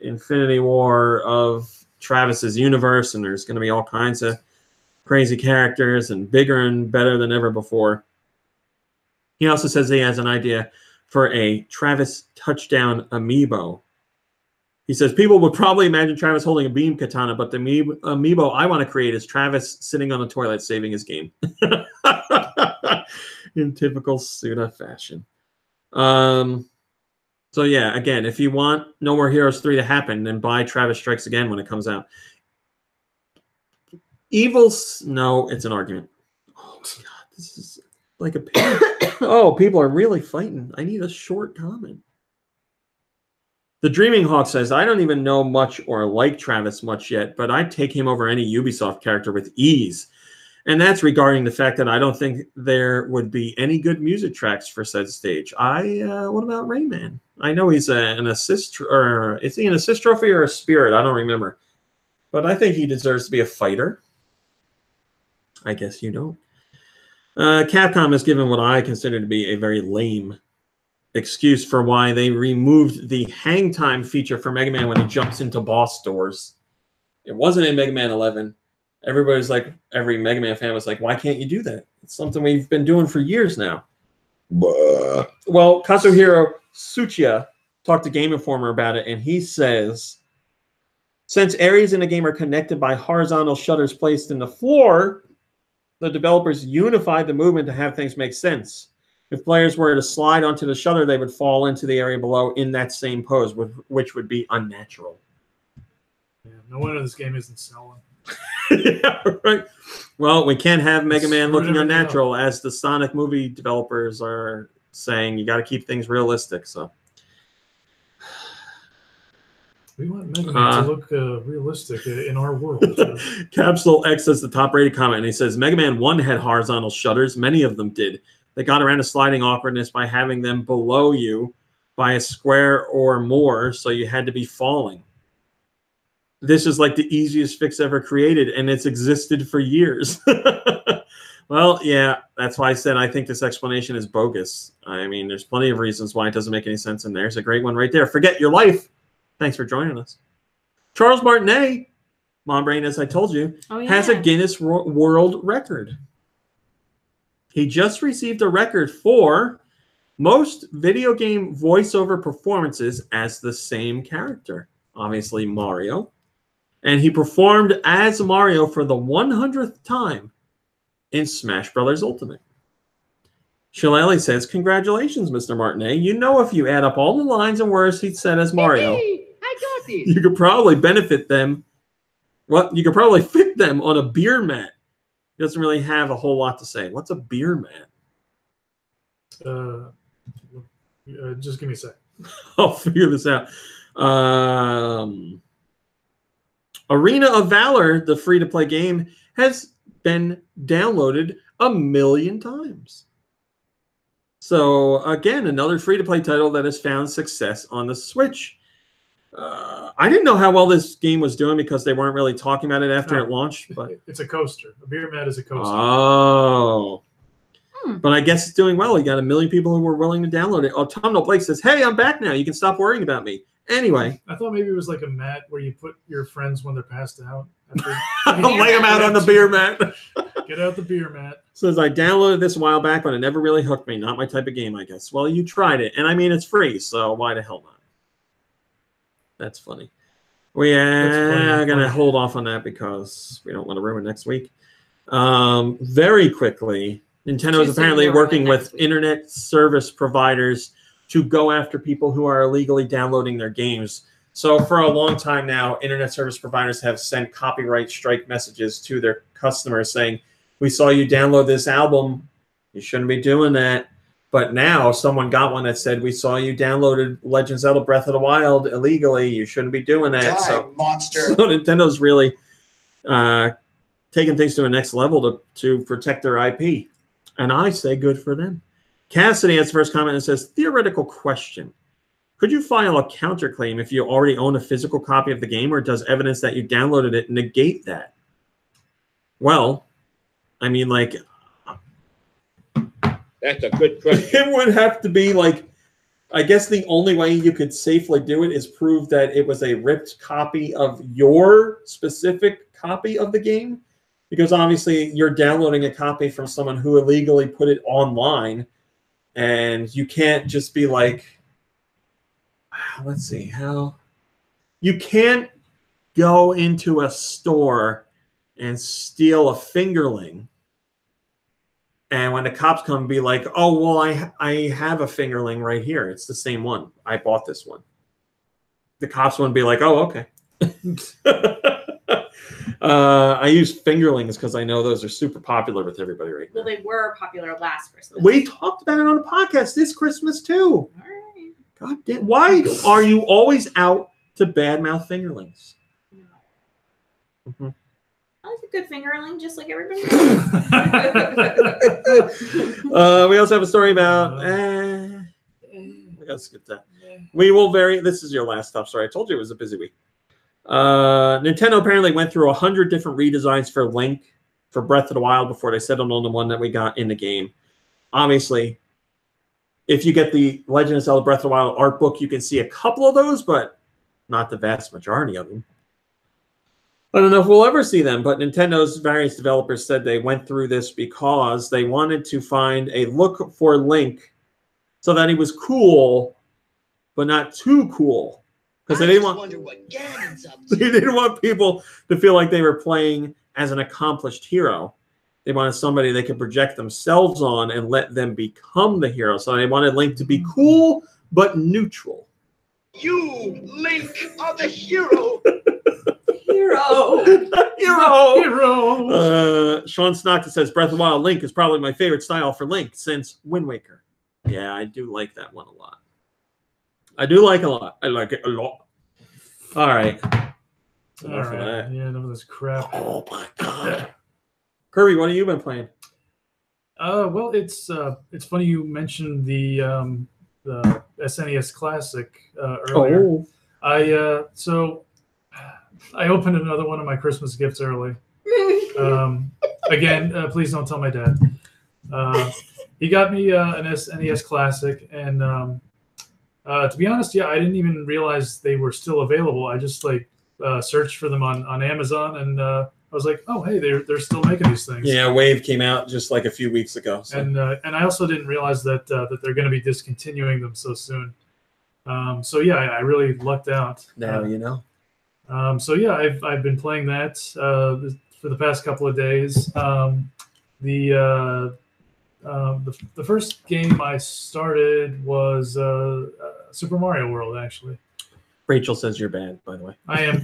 Infinity War of Travis's universe, and there's going to be all kinds of crazy characters and bigger and better than ever before. He also says he has an idea for a Travis Touchdown amiibo. He says people would probably imagine Travis holding a beam katana, but the amiibo I want to create is Travis sitting on the toilet saving his game. In typical Suda fashion. So yeah, again, if you want No More Heroes 3 to happen, then buy Travis Strikes Again when it comes out. No, it's an argument. Oh my god, this is like a oh, people are really fighting. I need a short comment. The Dreaming Hawk says, I don't even know much or like Travis much yet, but I'd take him over any Ubisoft character with ease. And that's regarding the fact that I don't think there would be any good music tracks for said stage. What about Rayman? I know he's an assist, or is he an assist trophy or a spirit? I don't remember. But I think he deserves to be a fighter. I guess you don't. Capcom has given what I consider to be a very lame excuse for why they removed the hang time feature for Mega Man when he jumps into boss doors. It wasn't in Mega Man 11. Everybody's like, every Mega Man fan was like, why can't you do that? It's something we've been doing for years now. Well, Kazuhiro Tsuchiya talked to Game Informer about it, and he says, since areas in the game are connected by horizontal shutters placed in the floor, the developers unified the movement to have things make sense. If players were to slide onto the shutter, they would fall into the area below in that same pose, which would be unnatural. Yeah, no wonder this game isn't selling. Yeah, right. Well, we can't have Mega Man looking unnatural, as the Sonic movie developers are saying. You got to keep things realistic. So we want Mega Man to look realistic in our world. Capsule X says the top-rated comment, and he says Mega Man 1 had horizontal shutters. Many of them did. They got around to sliding awkwardness by having them below you by a square or more, so you had to be falling. This is like the easiest fix ever created, and it's existed for years. Well, yeah, that's why I said I think this explanation is bogus. I mean, there's plenty of reasons why it doesn't make any sense, and there's a great one right there. Forget your life. Thanks for joining us. Charles Martinet, Mom Brain, as I told you, has a Guinness World Record. He just received a record for most video game voiceover performances as the same character. Obviously, Mario. And he performed as Mario for the 100th time in Smash Brothers Ultimate. Shillelagh says, congratulations, Mr. Martinet. You know, if you add up all the lines and words he said as Mario, I got this. you could probably benefit them. Well, you could probably fit them on a beer mat. He doesn't really have a whole lot to say. What's a beer mat? Just give me a sec. I'll figure this out. Arena of Valor, the free-to-play game, has been downloaded 1 million times. So, again, another free-to-play title that has found success on the Switch. I didn't know how well this game was doing because they weren't really talking about it after it launched. But it's a coaster. A beer mat is a coaster. Oh. But I guess it's doing well. You got 1 million people who were willing to download it. Autumnal Blake says, hey, I'm back now. You can stop worrying about me. Anyway. I thought maybe it was like a mat where you put your friends when they're passed out. Lay them out on the beer mat. Get out the beer mat. Says, I downloaded this a while back, but it never really hooked me. Not my type of game, I guess. Well, you tried it. And I mean, it's free, so why the hell not? That's funny. We are going to hold off on that because we don't want to ruin next week. Very quickly, Nintendo is apparently working with internet service providers to go after people who are illegally downloading their games. So for a long time now, internet service providers have sent copyright strike messages to their customers saying, we saw you download this album. You shouldn't be doing that. But now someone got one that said, we saw you downloaded Legend of Zelda Breath of the Wild illegally. You shouldn't be doing that. Die, monster. So Nintendo's really taking things to a next level to protect their IP. And I say good for them. Cassidy has the first comment and says, theoretical question. Could you file a counterclaim if you already own a physical copy of the game, or does evidence that you downloaded it negate that? Well, I mean, like... That's a good question. It would have to be like, I guess the only way you could safely do it is prove that it was a ripped copy of your specific copy of the game. Because obviously you're downloading a copy from someone who illegally put it online. And you can't just be like, let's see how. You can't go into a store and steal a fingerling. And when the cops come, be like, oh, well, I have a fingerling right here. It's the same one. I bought this one. The cops wouldn't be like, oh, okay. I use fingerlings because I know those are super popular with everybody right now. Well, they were popular last Christmas. We talked about it on the podcast this Christmas, too. All right. God damn. Why are you always out to badmouth fingerlings? Mm-hmm. I like a good fingerling, just like everybody else. We also have a story about... we gotta skip that. We will vary... This is your last top story. I told you it was a busy week. Nintendo apparently went through 100 different redesigns for Link for Breath of the Wild before they settled on the one that we got in the game. Obviously, if you get the Legend of Zelda Breath of the Wild art book, you can see a couple of those, but not the vast majority of them. I don't know if we'll ever see them, but Nintendo's various developers said they went through this because they wanted to find a look for Link so that he was cool, but not too cool. Because they didn't want people to feel like they were playing as an accomplished hero. They wanted somebody they could project themselves on and let them become the hero. So they wanted Link to be cool, but neutral. You, Link, are the hero. Hero. Sean Stockton says, Breath of the Wild Link is probably my favorite style for Link since Wind Waker. Yeah, I do like that one a lot. I do like it a lot. I like it a lot. All right. Enough of that. Yeah, enough of this crap. Oh my god. Kirby, what have you been playing? Well, it's funny you mentioned the SNES Classic earlier. Oh. I opened another one of my Christmas gifts early. Again, please don't tell my dad. He got me an SNES Classic, and to be honest, yeah, I didn't even realize they were still available. I just searched for them on Amazon, and I was like, oh, hey, they're still making these things. Yeah, Wave came out just like a few weeks ago. So. And I also didn't realize that they're going to be discontinuing them so soon. So yeah, I really lucked out. Now you know. So yeah, I've been playing that for the past couple of days. The first game I started was Super Mario World. Actually, Rachel says you're bad. By the way, I'm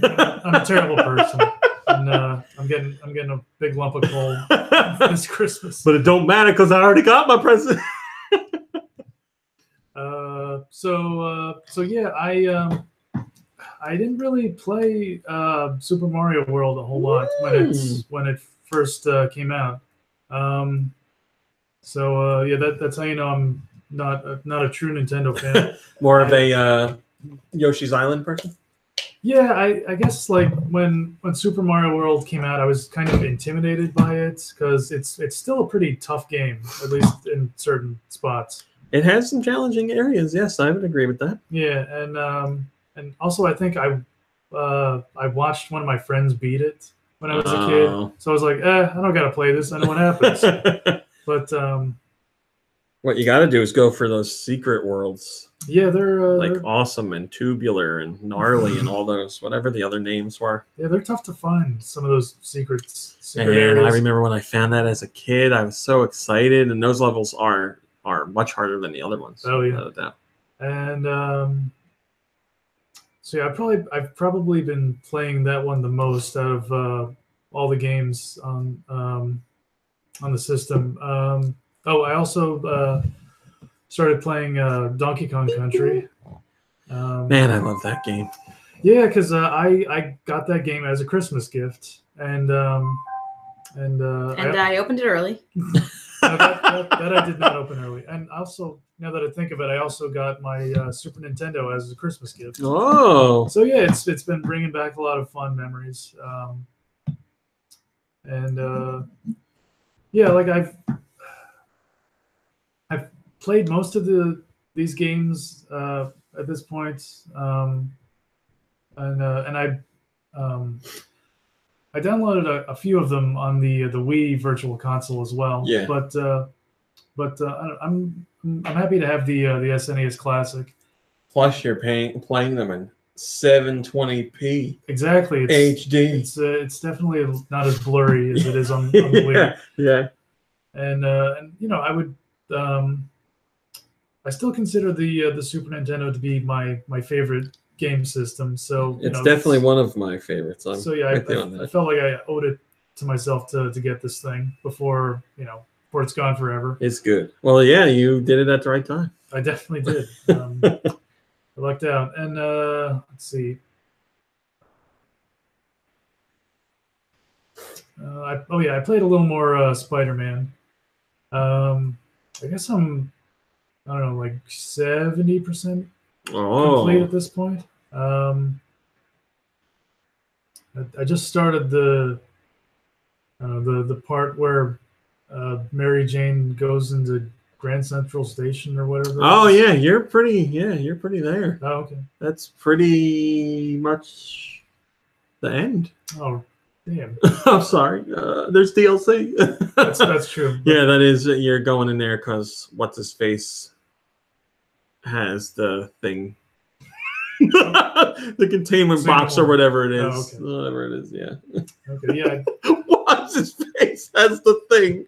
a terrible person, and I'm getting a big lump of coal this Christmas. But it don't matter because I already got my present. So yeah, I didn't really play Super Mario World a whole lot when it first came out. Yeah, that's how you know I'm not a true Nintendo fan. More of a Yoshi's Island person. Yeah, I guess when Super Mario World came out, I was kind of intimidated by it because it's still a pretty tough game, at least in certain spots. It has some challenging areas. Yes, I would agree with that. Yeah, and also I think I watched one of my friends beat it when I was a kid, so I was like, I don't gotta play this. I know what happens. But what you got to do is go for those secret worlds. Yeah, they're awesome and tubular and gnarly and all those whatever the other names were. Yeah, they're tough to find. Some of those secret and areas. I remember when I found that as a kid, I was so excited. And those levels are much harder than the other ones. Oh yeah, and so yeah, I've probably been playing that one the most out of all the games on the system. I also started playing Donkey Kong Country. Man, I love that game. Yeah, because I got that game as a Christmas gift, and I opened it early. no, that I did not open early. And also, now that I think of it, I also got my Super Nintendo as a Christmas gift. Oh, So yeah, it's been bringing back a lot of fun memories. Yeah, like I've played most of these games at this point, and I downloaded a few of them on the Wii Virtual Console as well. Yeah. But I'm happy to have the SNES Classic. plus you're playing them in 720p Exactly. HD. It's definitely not as blurry as it is on the Wii. Yeah. And you know, I would I still consider the Super Nintendo to be my favorite game system. So It's definitely one of my favorites. So yeah, I felt like I owed it to myself to get this thing before it's gone forever. It's good. Well, yeah, you did it at the right time. I definitely did. I lucked out. And let's see. I played a little more Spider-Man. I guess I don't know, like 70% complete at this point. I just started the part where Mary Jane goes into Grand Central Station or whatever. Oh yeah, you're pretty there. Oh, okay. That's pretty much the end. Oh, damn. I'm sorry. There's DLC. That's true. Yeah, that is. You're going in there because what's his face has the thing, the containment box or whatever it is. Oh, okay. Whatever it is. Yeah. Okay. Yeah. What's his face has the thing.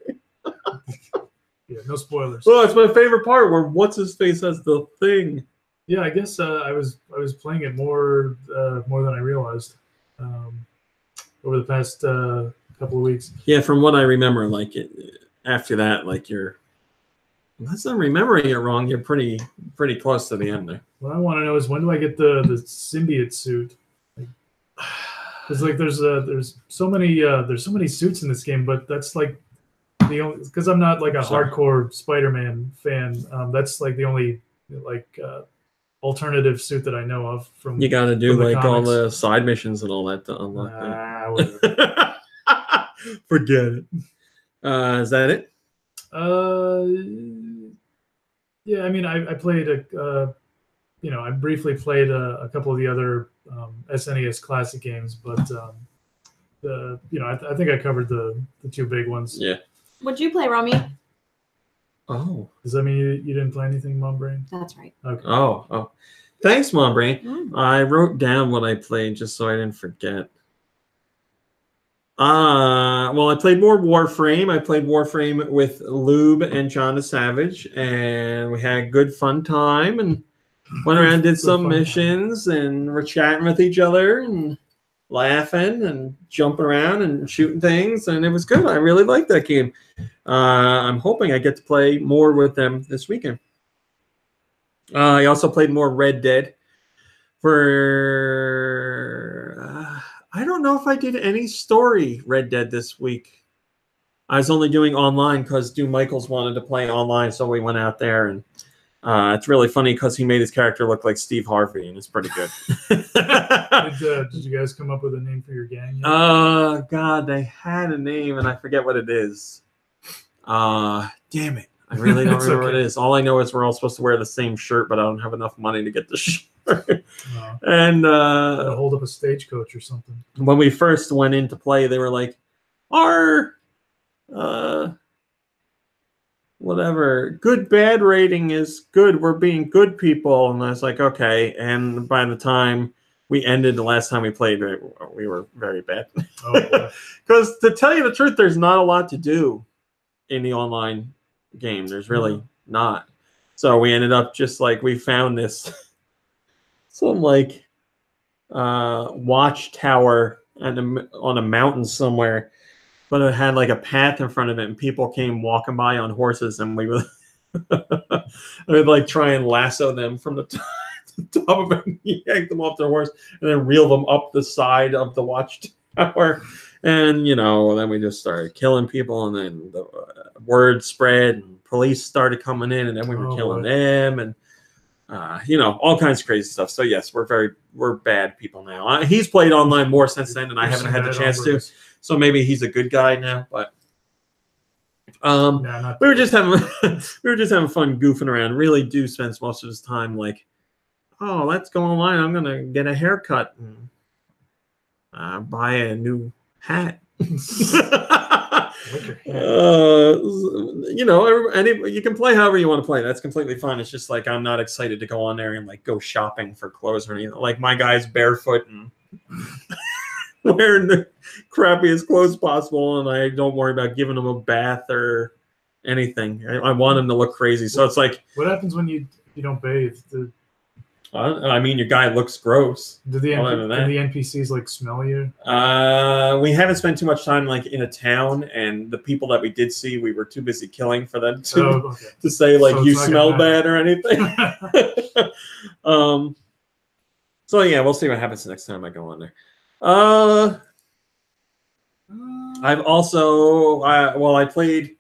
Yeah. No spoilers. Oh, it's my favorite part where what's his face has the thing. Yeah, I guess I was playing it more than I realized over the past couple of weeks. Yeah, from what I remember, like after that, like unless I'm remembering it wrong, you're pretty close to the end there. What I want to know is, when do I get the symbiote suit? Because like there's so many suits in this game, but that's like the only, because I'm not like a hardcore Spider-Man fan. That's like the only like alternative suit that I know of from. You got to do like comics. all the side missions and all that to unlock Whatever. Forget it. Is that it? Yeah, I mean, I played I briefly played a couple of the other SNES Classic games, but I think I covered the two big ones. Yeah. What'd you play, Romy? Oh. Does that mean you didn't play anything, Mom Brain? That's right. Okay. Oh. Thanks, Mom Brain. I wrote down what I played just so I didn't forget. Well, I played more Warframe. I played Warframe with Lube and John the Savage, and we had a good fun time and went around, did some missions, and we're chatting with each other and laughing and jumping around and shooting things, and it was good. I really liked that game. I'm hoping I get to play more with them this weekend. I also played more Red Dead. I don't know if I did any story Red Dead this week. I was only doing online because Michaels wanted to play online, so we went out there, and it's really funny because he made his character look like Steve Harvey, and it's pretty good. Did you guys come up with a name for your gang yet? God, they had a name, and I forget what it is. Damn it. I really don't remember what it is. All I know is we're all supposed to wear the same shirt, but I don't have enough money to get the shirt. And hold up a stagecoach or something. When we first went in to play, they were like, our whatever good bad rating is good. We're being good people. And I was like, okay. And by the time we ended the last time we played, we were very bad. Because to tell you the truth, there's not a lot to do in the online game. There's really not. So we ended up just like, we found this some like watchtower on a mountain somewhere, but it had like a path in front of it, and people came walking by on horses, and we were I would like try and lasso them from the top of it, yank them off their horse, and then reel them up the side of the watchtower. And then we just started killing people, and then the word spread, and police started coming in, and then we were killing them, and all kinds of crazy stuff. So yes, we're bad people now. He's played online more since then, and I haven't had the chance to. So maybe he's a good guy now, but we were just having fun goofing around. Really do spend most of his time like, oh, let's go online. I'm gonna get a haircut and buy a new hat. You can play however you want to play. That's completely fine. It's just like I'm not excited to go on there and like go shopping for clothes or anything. Like my guy's barefoot and wearing the crappiest clothes possible, and I don't worry about giving him a bath or anything. I want him to look crazy. So it's like, what happens when you don't bathe? I mean, your guy looks gross. Do the NPCs like smell you? We haven't spent too much time like in a town, and the people that we did see, we were too busy killing for them to say like you smell bad or anything. So yeah, we'll see what happens the next time I go on there. I've also I played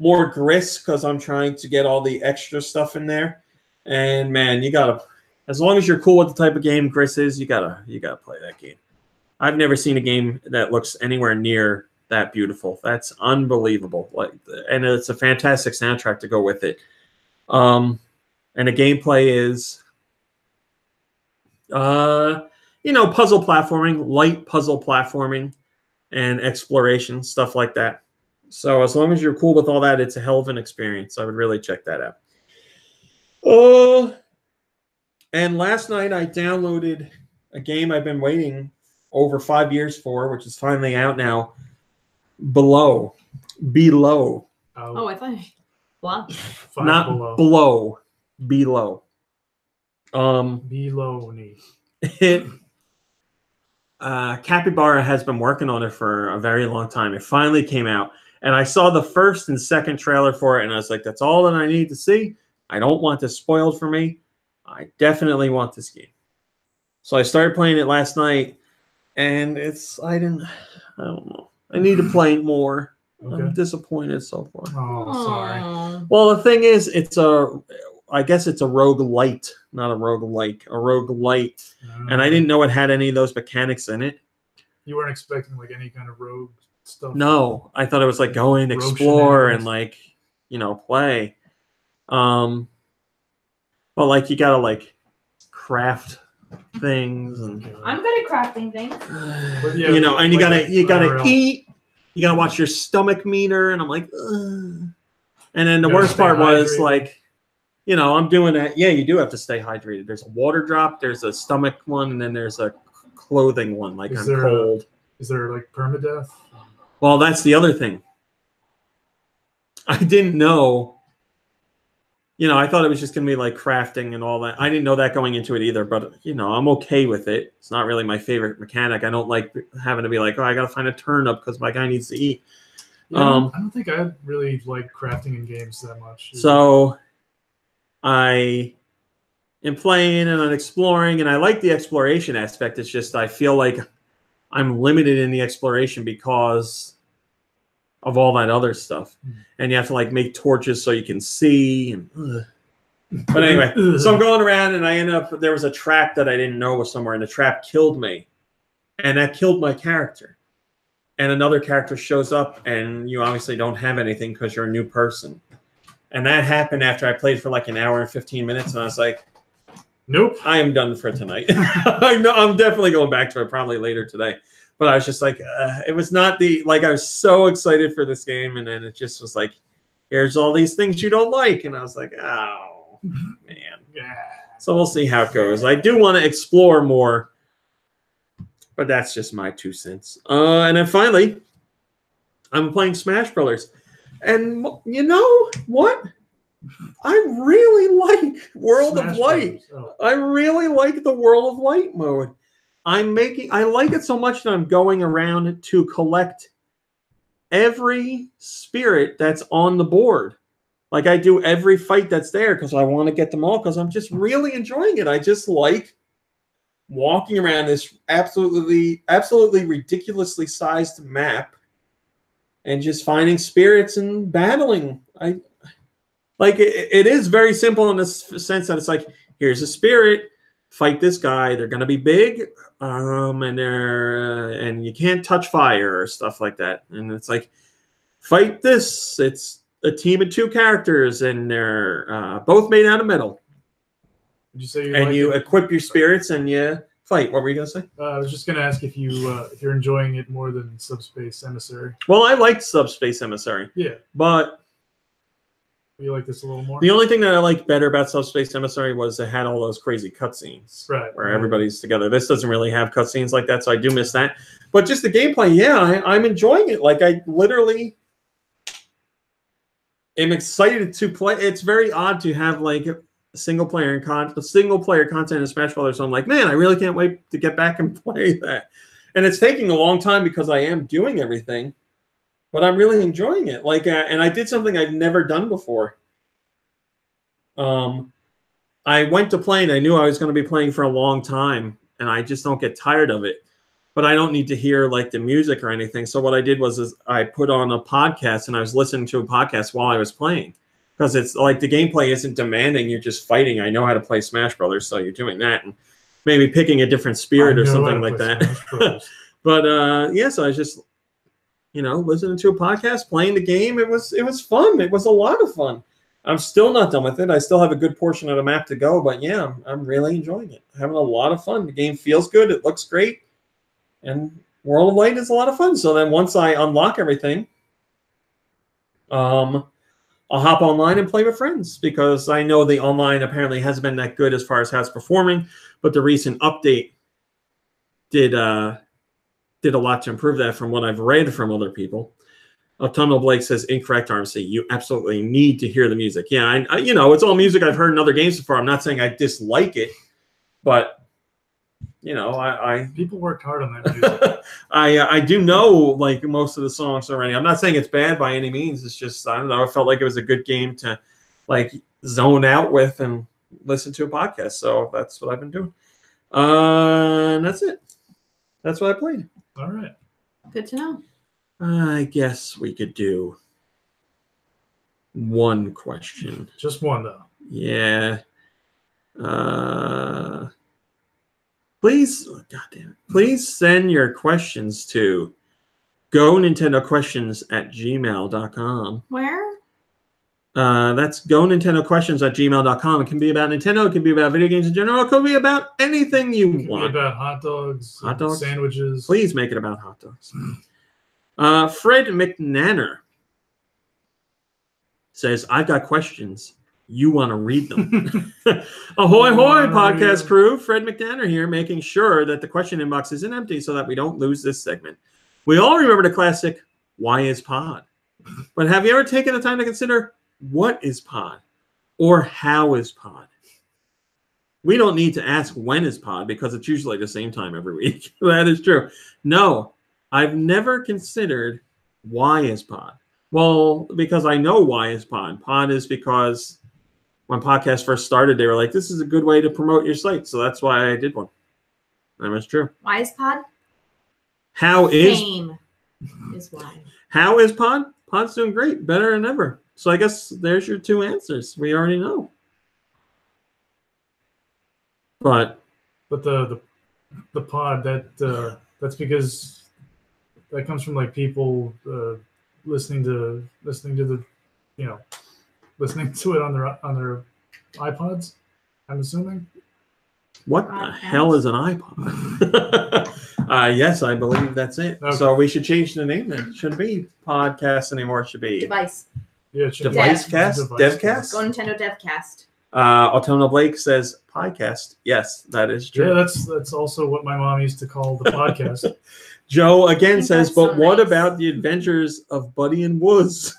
more Gris because I'm trying to get all the extra stuff in there, and man, you gotta. As long as you're cool with the type of game Gris is, you gotta play that game. I've never seen a game that looks anywhere near that beautiful. That's unbelievable. And it's a fantastic soundtrack to go with it. And the gameplay is, puzzle platforming, light puzzle platforming, and exploration, stuff like that. So as long as you're cool with all that, it's a hell of an experience. I would really check that out. And last night I downloaded a game I've been waiting over 5 years for, which is finally out now. Below. Oh, I thought. Wow. Not below. Below. Below me. Capybara has been working on it for a very long time. It finally came out, and I saw the first and second trailer for it, and I was like, "That's all that I need to see. I don't want this spoiled for me. I definitely want this game." So I started playing it last night, and I don't know. I need to play it more. Okay. I'm disappointed so far. Oh, sorry. Well, the thing is, I guess it's a roguelite, not a roguelike, a roguelite. And I didn't know it had any of those mechanics in it. You weren't expecting like any kind of rogue stuff? No, I thought it was like go in, explore, and like, play. Well, like you gotta like craft things, and I'm good at crafting things. And you gotta eat. You gotta watch your stomach meter, and I'm like, ugh. And then the worst part was like, I'm doing that. Yeah, you do have to stay hydrated. There's a water drop, there's a stomach one, and then there's a clothing one. Like I'm cold. Is there like permadeath? Well, that's the other thing. I didn't know. I thought it was just going to be like crafting and all that. I didn't know that going into it either, but, I'm okay with it. It's not really my favorite mechanic. I don't like having to be like, oh, I got to find a turnip because my guy needs to eat. Yeah, I don't think I really like crafting in games that much. So I am playing and I'm exploring, and I like the exploration aspect. It's just I feel like I'm limited in the exploration because of all that other stuff. And you have to like make torches so you can see. But anyway, so I'm going around, and I end up, there was a trap that I didn't know was somewhere, and the trap killed me. And that killed my character. And another character shows up, and you obviously don't have anything because you're a new person. And that happened after I played for like an hour and 15 minutes, and I was like, nope, I am done for tonight. I'm definitely going back to it probably later today. But I was just like, it was not I was so excited for this game, and then it just was like, here's all these things you don't like. And I was like, oh, man. Yeah. So we'll see how it goes. I do want to explore more, but that's just my 2 cents. And then finally, I'm playing Smash Brothers. And you know what? I really like World of Light. I really like the World of Light mode. I like it so much that I'm going around to collect every spirit that's on the board. Like I do every fight that's there because I want to get them all because I'm just really enjoying it. I just like walking around this absolutely ridiculously sized map and just finding spirits and battling. I like it is very simple in the sense that it's like, here's a spirit, fight this guy. They're gonna be big, and they're and you can't touch fire or stuff like that. And it's like, fight this. It's a team of 2 characters, and they're both made out of metal. Did you say And you equip your spirits and you fight. What were you gonna say? I was just gonna ask if you're enjoying it more than Subspace Emissary. Well, I liked Subspace Emissary. Yeah. But you like this a little more? The only thing that I liked better about Subspace Emissary was it had all those crazy cutscenes. Right. Where everybody's together. This doesn't really have cutscenes like that, so I do miss that. But just the gameplay, yeah, I'm enjoying it. Like I literally am excited to play. It's very odd to have like single player content in Smash Brothers. So I'm like, man, I really can't wait to get back and play that. And it's taking a long time because I am doing everything, but I'm really enjoying it. Like, and I did something I've never done before. I went to play and I knew I was going to be playing for a long time, and I just don't get tired of it. But I don't need to hear like the music or anything. So what I did was I put on a podcast and I was listening to a podcast while I was playing. Because it's like the gameplay isn't demanding, you're just fighting. I know how to play Smash Brothers, so you're doing that. And maybe picking a different spirit or something like that. But yeah, so I was just, listening to a podcast, playing the game. It was fun. It was a lot of fun. I'm still not done with it. I still have a good portion of the map to go. But yeah, I'm really enjoying it. Having a lot of fun. The game feels good. It looks great. And World of Light is a lot of fun. So then once I unlock everything, I'll hop online and play with friends, because I know the online apparently hasn't been that good as far as how it's performing, but the recent update did a lot to improve that from what I've read from other people. Autumnal Blake says, incorrect, RMC. You absolutely need to hear the music. Yeah, I it's all music I've heard in other games before. I'm not saying I dislike it, but people worked hard on that music. I do know like most of the songs already. I'm not saying it's bad by any means. It's just, I don't know, I felt like it was a good game to like zone out with and listen to a podcast. So that's what I've been doing. And that's it. That's what I played. All right. Good to know. I guess we could do one question. Just one though. Yeah. Please, God damn it. Please send your questions to GoNintendoQuestions@gmail.com. Where? That's GoNintendoQuestions@gmail.com. It can be about Nintendo. It can be about video games in general. It could be about anything you It could want. be about hot dogs, sandwiches. Please make it about hot dogs. Fred McNanner says, I've got questions. You want to read them. Ahoy, hoy, podcast crew. Fred McNanner here, making sure that the question inbox isn't empty so that we don't lose this segment. We all remember the classic, why is pod? But have you ever taken the time to consider what is pod or how is pod? We don't need to ask when is pod because it's usually the same time every week. That is true. No, I've never considered why is pod. Well, because I know why is pod. Pod is because when podcasts first started, they were like, this is a good way to promote your site. So that's why I did one. That was true. Why is pod? How is Fame is why. How is pod? Pod's doing great, better than ever. So I guess there's your two answers. We already know. But the pod, that's because that comes from like people listening to the listening to it on their iPods, I'm assuming. What the hell is an iPod? Yes, I believe that's it. Okay. So we should change the name then. It shouldn't be podcast anymore. It should be device. Yeah, Devicecast? Devcast? GoNintendo Devcast. Autumnal Blake says podcast. Yes, that is true. Yeah, that's also what my mom used to call the podcast. Joe again says, but what about the adventures of Buddy and Woods?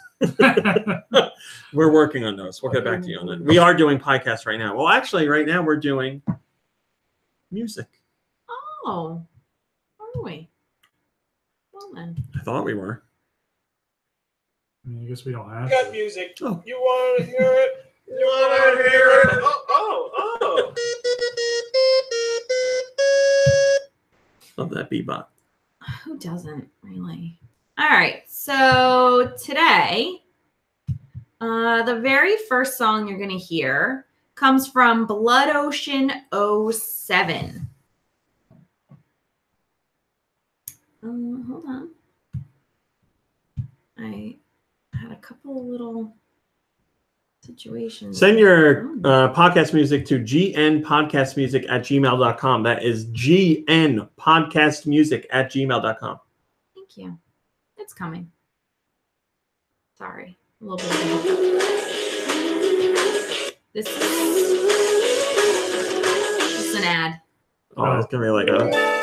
We're working on those. We'll get back to you on that. We are doing podcasts right now. Well, actually, right now we're doing music. Oh, are we? Well then. I thought we were. mean, I guess we don't have Got to. music. Oh. You want to hear it? You want to hear it? Oh. Love that bebop. Who doesn't really? All right. So today, the very first song you're going to hear comes from Blood Ocean 07. Hold on. I had a couple of little situations. Send your podcast music to gnpodcastmusic@gmail.com. That is gnpodcastmusic@gmail.com. Thank you. It's coming. Sorry. A little bit. This is an ad. Oh, it's going to be like a...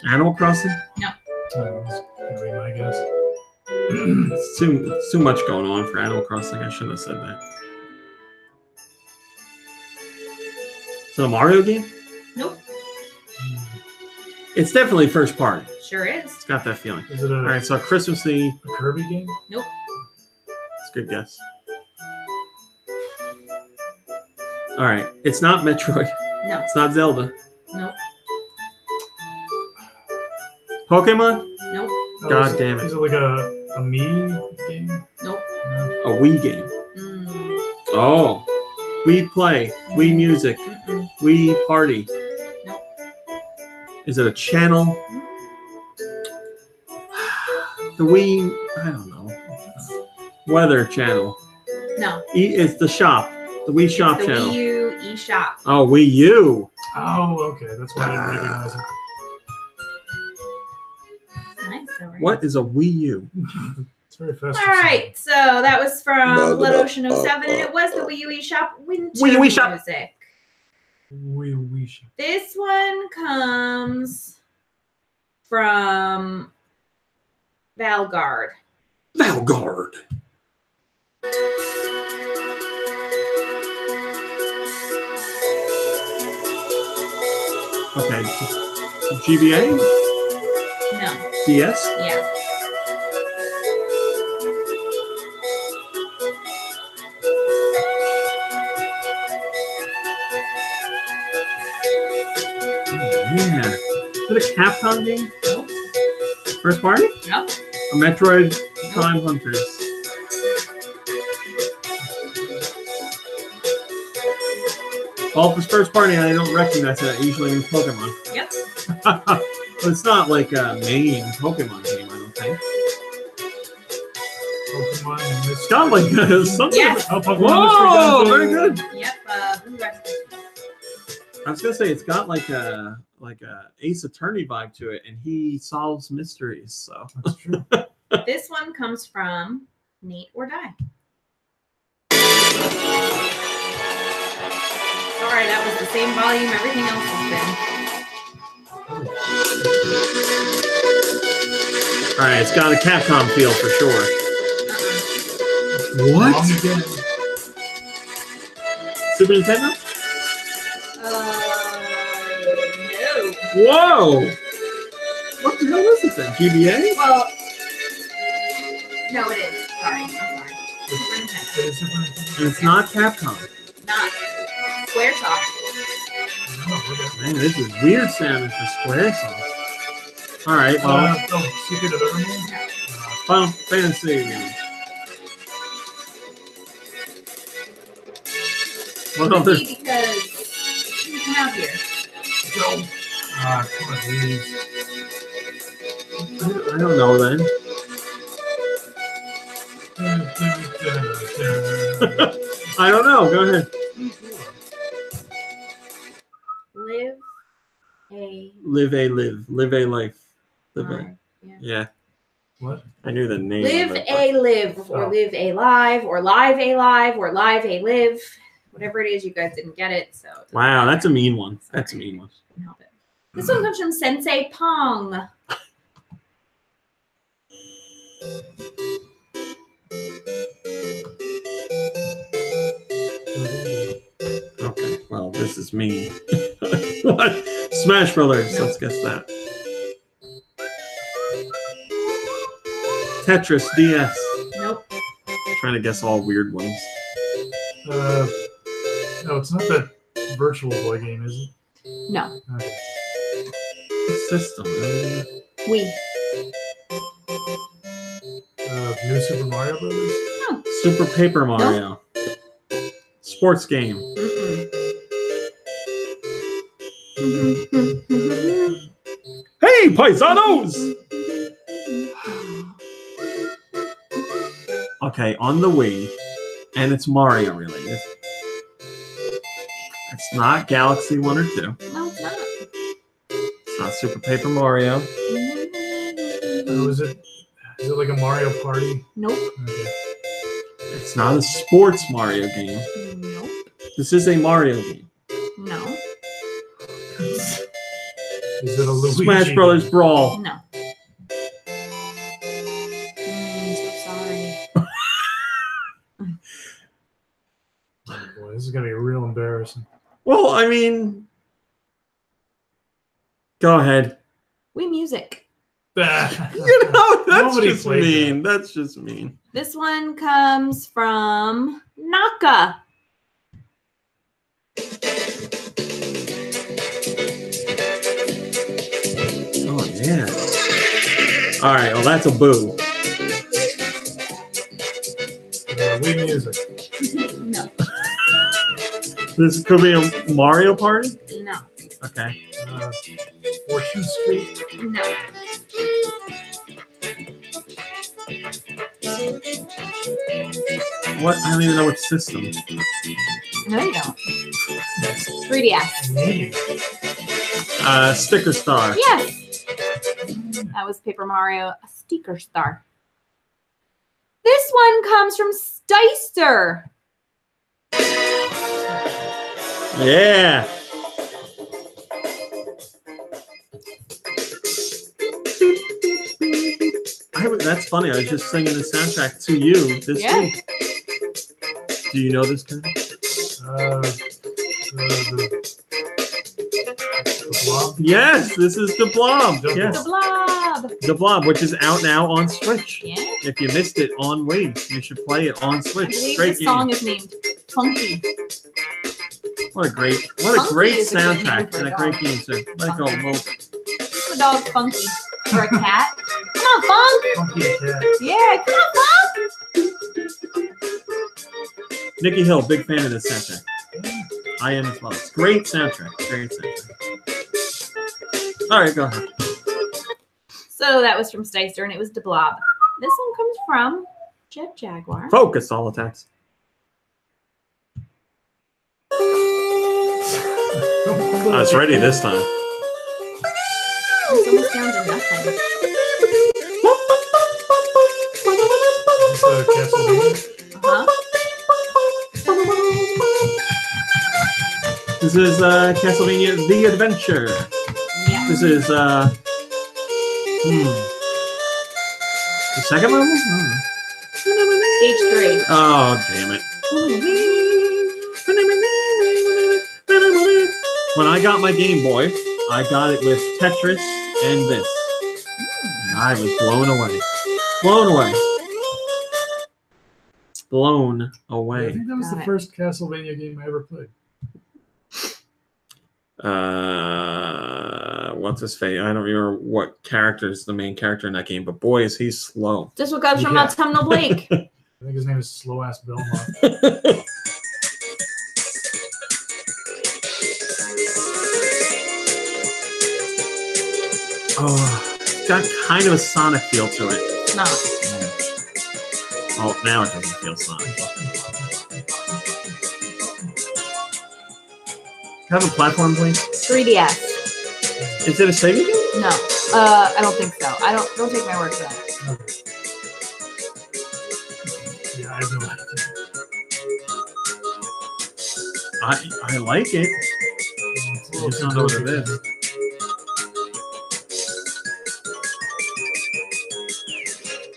Animal Crossing? That's gonna be my guess. It's too much going on for Animal Crossing. I shouldn't have said that. Is it a Mario game? Nope. It's definitely first party. Sure is. It's got that feeling. Is it All right, so Christmassy. a Kirby game? Nope. It's a good guess. All right, it's not Metroid. No. It's not Zelda. Nope. Pokemon? Nope. God damn it. Is it like a Mii game? Nope. No. A Wii game. Oh. Wii Play. Wii Music. Mm-mm. Wii Party. Nope. Is it a channel? The Wii, I don't know. Weather channel. No. It's the shop. The Wii shop The channel. Wii U eShop. Oh, Wii U. Oh, okay. That's why I didn't recognize it. Nice. Over here. What is a Wii U? It's very fast. All right, so that was from Blood Ocean 07, and it was the Wii U eShop Winter Wii U eShop. Music. Wii. This one comes from Valgard. Valgard. Okay. GBA? No. DS? Yeah. Yeah. Is it a Capcom game? Nope. First party? Nope. A Metroid Prime Hunters. Well, if it's first party and I don't recognize it, I usually means Pokemon. Yep. But it's not like a main Pokemon game, I don't think. Pokemon and It's got like something. Yes. Oh, Pokemon Whoa, Mystery very Dungeon. good. Yep. Blue Rescue. I was gonna say it's got like a Ace Attorney vibe to it, and he solves mysteries. So That's true. This one comes from Nate or Die. Sorry, that was the same volume everything else has been. all right, it's got a Capcom feel for sure. Wrong What? again. Super Nintendo? No. Whoa! What the hell is this then? GBA? Well, no, it is. Sorry, I'm sorry. Super Nintendo. It is Super Nintendo. And it's not Capcom. Not Squaresoft. Oh, okay. Man, this is weird sounding for Squaresoft. All right, well, Secret of Evermore? Final Fantasy. What other? Easy because you can have here. Go. Ah, come on, please. I don't know then. I don't know. Go ahead. Live a Live a life. Live a. life. Yeah. Yeah, What? I knew the name. Live of it, a live, or Oh. live a live, or live a live, or live a live. Whatever it is, you guys didn't get it, so. it doesn't Wow, that's a matter. mean one. That's a mean one. Can't help it. This one comes from Sensei Pong. Okay, well, This is me. What? Smash Brothers. Let's guess that. Tetris DS. Nope. Trying to guess all weird ones. No, it's not that Virtual Boy game, is it? No. Okay. System. Wii. New Super Mario Brothers? No. Super Paper Mario. Sports game. Hey, paisanos! Okay, on the Wii, and it's Mario related. It's not Galaxy 1 or 2. No, it's not. It's not Super Paper Mario. Is it like a Mario Party? Nope. Okay. It's not a sports Mario game. Nope. This is a Mario game. No. Is it a Luigi Smash Brothers game? Brawl. No. So sorry. Oh boy, this is gonna be real embarrassing. Well, I mean, go ahead. Wii Music. You know, that's Nobody just played mean. That's just mean. This one comes from Naka. Oh, yeah. All right, well, that's a boo. Wii Music. No. This could be a Mario Party? No. Okay. Fortune Street. No. What? I don't even know what system. No, you don't. 3DS. Sticker Star. Yes. That was Paper Mario, a Sticker Star. This one comes from Steister. Yeah. That's funny. I was just singing the soundtrack to you this week. Do you know this guy? The Blob? Yes, this is the Blob. Yes. The Blob. The Blob, which is out now on Switch. Yeah. If you missed it on Wii, you should play it on I Switch. believe Great the game. song is named Funky. What a great Funky is a good name soundtrack for a and a dog. great game too. Let go, Wolf. What's a dog Funky? Or a cat? Come on, Funk. Funky Cat. Yeah, come on, Funk. Nicky Hill, big fan of this soundtrack. I am as well. It's great soundtrack. Great soundtrack. All right, go ahead. So that was from Steister, and it was the Blob. This one comes from Jet Jaguar. Focus all attacks. I was ready this time. It's almost down to nothing. Castlevania. Huh? This is Castlevania The Adventure. Yeah. This is the second level? Stage 3. Oh, damn it. When I got my Game Boy, I got it with Tetris and this. And I was blown away. Blown away. Blown I away. think that was Got the it. first Castlevania game I ever played. What's his face? I don't remember what character is the main character in that game, but boy, is he slow. This one comes from Yeah. Autumnal Blake. I think his name is Slow Ass Belmont. Oh, it's got kind of a Sonic feel to it. It's not. Oh, now it doesn't feel Sonic. Can I have a platform, please? 3DS. Is it a Sega game? No. I don't think so. Don't take my word for that. Yeah, I have no idea. I like it. It's a I little just don't know what it is.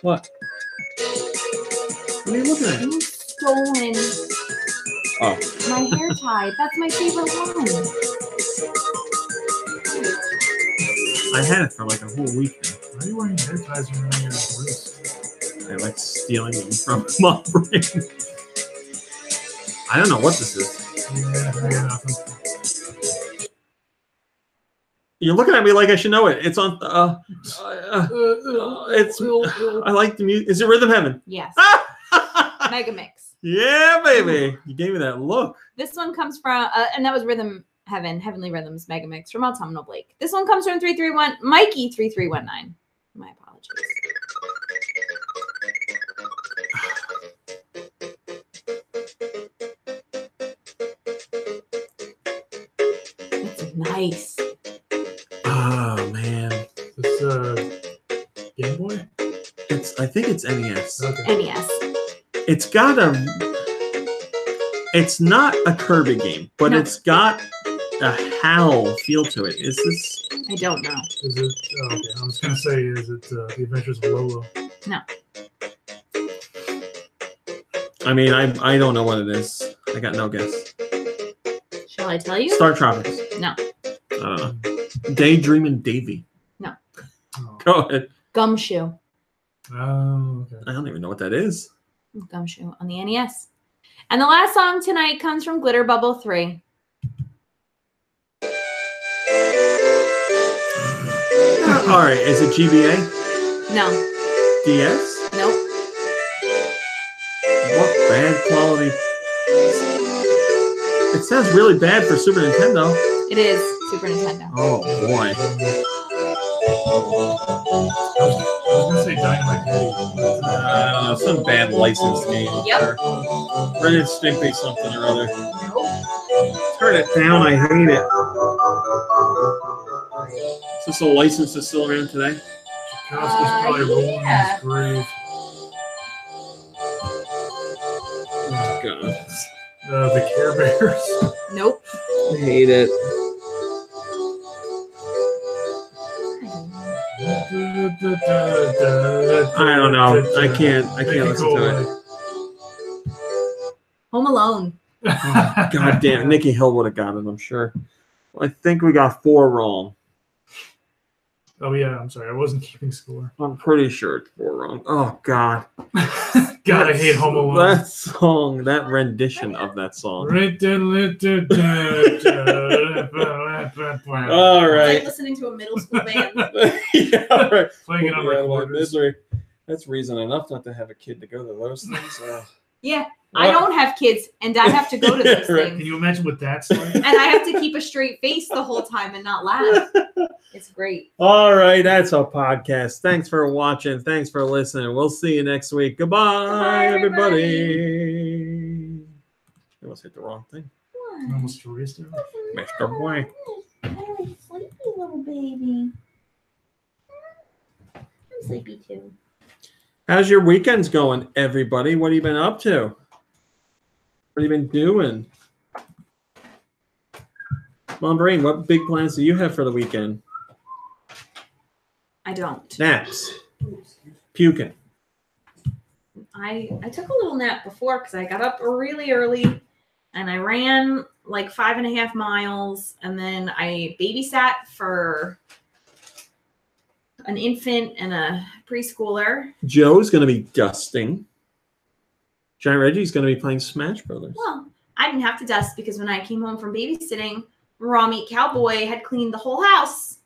What? What are you looking at? You stolen Oh, My hair tie. That's my favorite one. I had it for like a whole week now. Why are you wearing hair ties around your wrist? I like stealing them from my brain. I don't know what this is. Yeah, I got nothing. You're looking at me like I should know it. It's on. It's. I like the music. Is it Rhythm Heaven? Yes. Mega Mix. Yeah, baby. You gave me that look. This one comes from, and that was Rhythm Heaven, Heavenly Rhythms Mega Mix from Autumnal Blake. This one comes from 331 Mikey 3319. My apologies. It's nice. Oh man, This Game Boy? I think it's NES. Okay. NES. It's got a. It's not a Kirby game, but No. it's got a HAL feel to it. Is this? I don't know. Is it? Oh, okay. I was gonna say, is it The Adventures of Lolo? No. I mean, I don't know what it is. I got no guess. Shall I tell you? Star Tropics. No. I don't know. Daydreamin' Davy. Oh, Go ahead. Gumshoe. okay. I don't even know what that is. Gumshoe on the NES. And the last song tonight comes from Glitter Bubble 3. All right, is it GBA? No. DS? Nope. What bad quality? It sounds really bad for Super Nintendo. It is Super Nintendo. Oh boy. I was gonna say Dynamite Eddie. I don't know, some bad licensed game. Yep. Ren and Stimpy something or other. Nope. Turn it down, I hate it. Is this a license that's still around today? Tchaikovsky's probably rolling in yeah. his grave. Oh god. The Care Bears. Nope. I hate it. I don't know. I can't listen to it. Home Alone. God damn, Nikki Hill would have got it, I'm sure. I think we got 4 wrong. Oh yeah, I'm sorry, I wasn't keeping score. I'm pretty sure it's 4 wrong. Oh god. God, I hate Home Alone. That song, that rendition of that song. All It's right. like listening to a middle school band. Yeah, right. Playing it on Put me out of my recorders. misery. That's reason enough not to have a kid to go to those things. Yeah. I don't have kids, and I have to go to those Right. Can things. you imagine what that's like? And I have to keep a straight face the whole time and not laugh. It's great. All right, that's our podcast. Thanks for watching. Thanks for listening. We'll see you next week. Goodbye, Goodbye, everybody. I almost hit the wrong thing. Almost erased it. Mr. Boy. Very sleepy little baby. I'm sleepy too. How's your weekends going, everybody? What have you been up to? What have you been doing? Mom Brain, what big plans do you have for the weekend? I don't. Naps. Puking. I took a little nap before because I got up really early and I ran like 5.5 miles, and then I babysat for an infant and a preschooler. Joe's going to be dusting. Giant Reggie's going to be playing Smash Brothers. Well, I didn't have to dust because when I came home from babysitting, Raw Meat Cowboy had cleaned the whole house.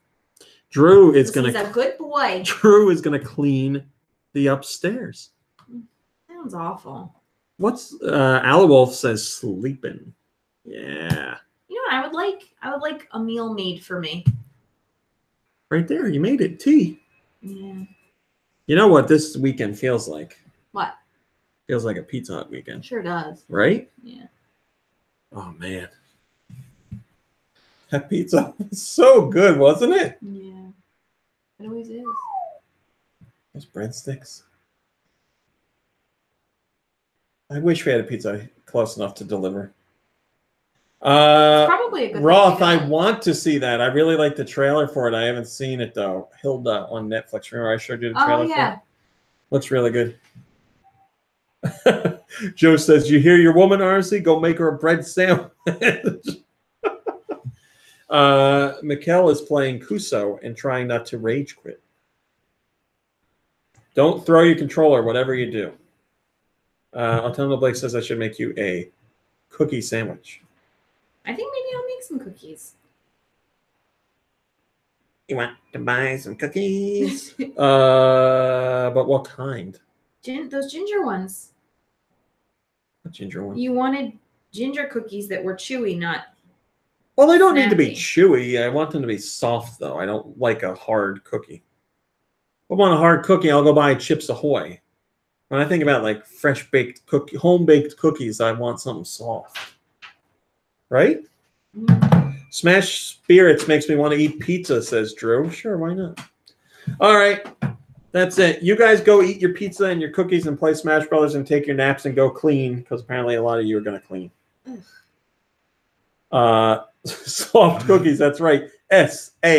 Drew is He's going a good boy. to clean the upstairs. Sounds awful. What's Wolf says sleeping. Yeah. You know what I would like? I would like a meal made for me. Right there, you made it. Tea. Yeah. You know what this weekend feels like? What? Feels like a Pizza Hut weekend, Sure does. right? Yeah. Oh man. That pizza was so good, wasn't it? Yeah. It always is. Those breadsticks. I wish we had a pizza close enough to deliver. Probably a good Roth, thing I to do. want to see that. I really like the trailer for it. I haven't seen it though. Hilda on Netflix. Remember I showed you the Oh trailer for yeah. it? Looks really good. Joe says, "You hear your woman, RC? Go make her a bread sandwich." Mikkel is playing Kuso and trying not to rage quit. Don't throw your controller, whatever you do. Antonio Blake says I should make you a cookie sandwich. I think maybe I'll make some cookies. You want to buy some cookies? But what kind? Those ginger ones. What ginger one? You wanted ginger cookies that were chewy, not. Well, they don't need to be snappy. chewy. I want them to be soft, though. I don't like a hard cookie. If I want a hard cookie, I'll go buy Chips Ahoy. When I think about like fresh baked cookie, home baked cookies, I want something soft. Right? Smash Spirits makes me want to eat pizza, says Drew. Sure, why not? All right. That's it. You guys go eat your pizza and your cookies and play Smash Brothers and take your naps and go clean, because apparently a lot of you are going to clean. Soft cookies, that's right. SAWFT.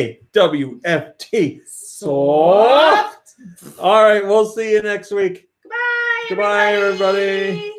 Soft. All right, we'll see you next week. Goodbye. Goodbye, everybody.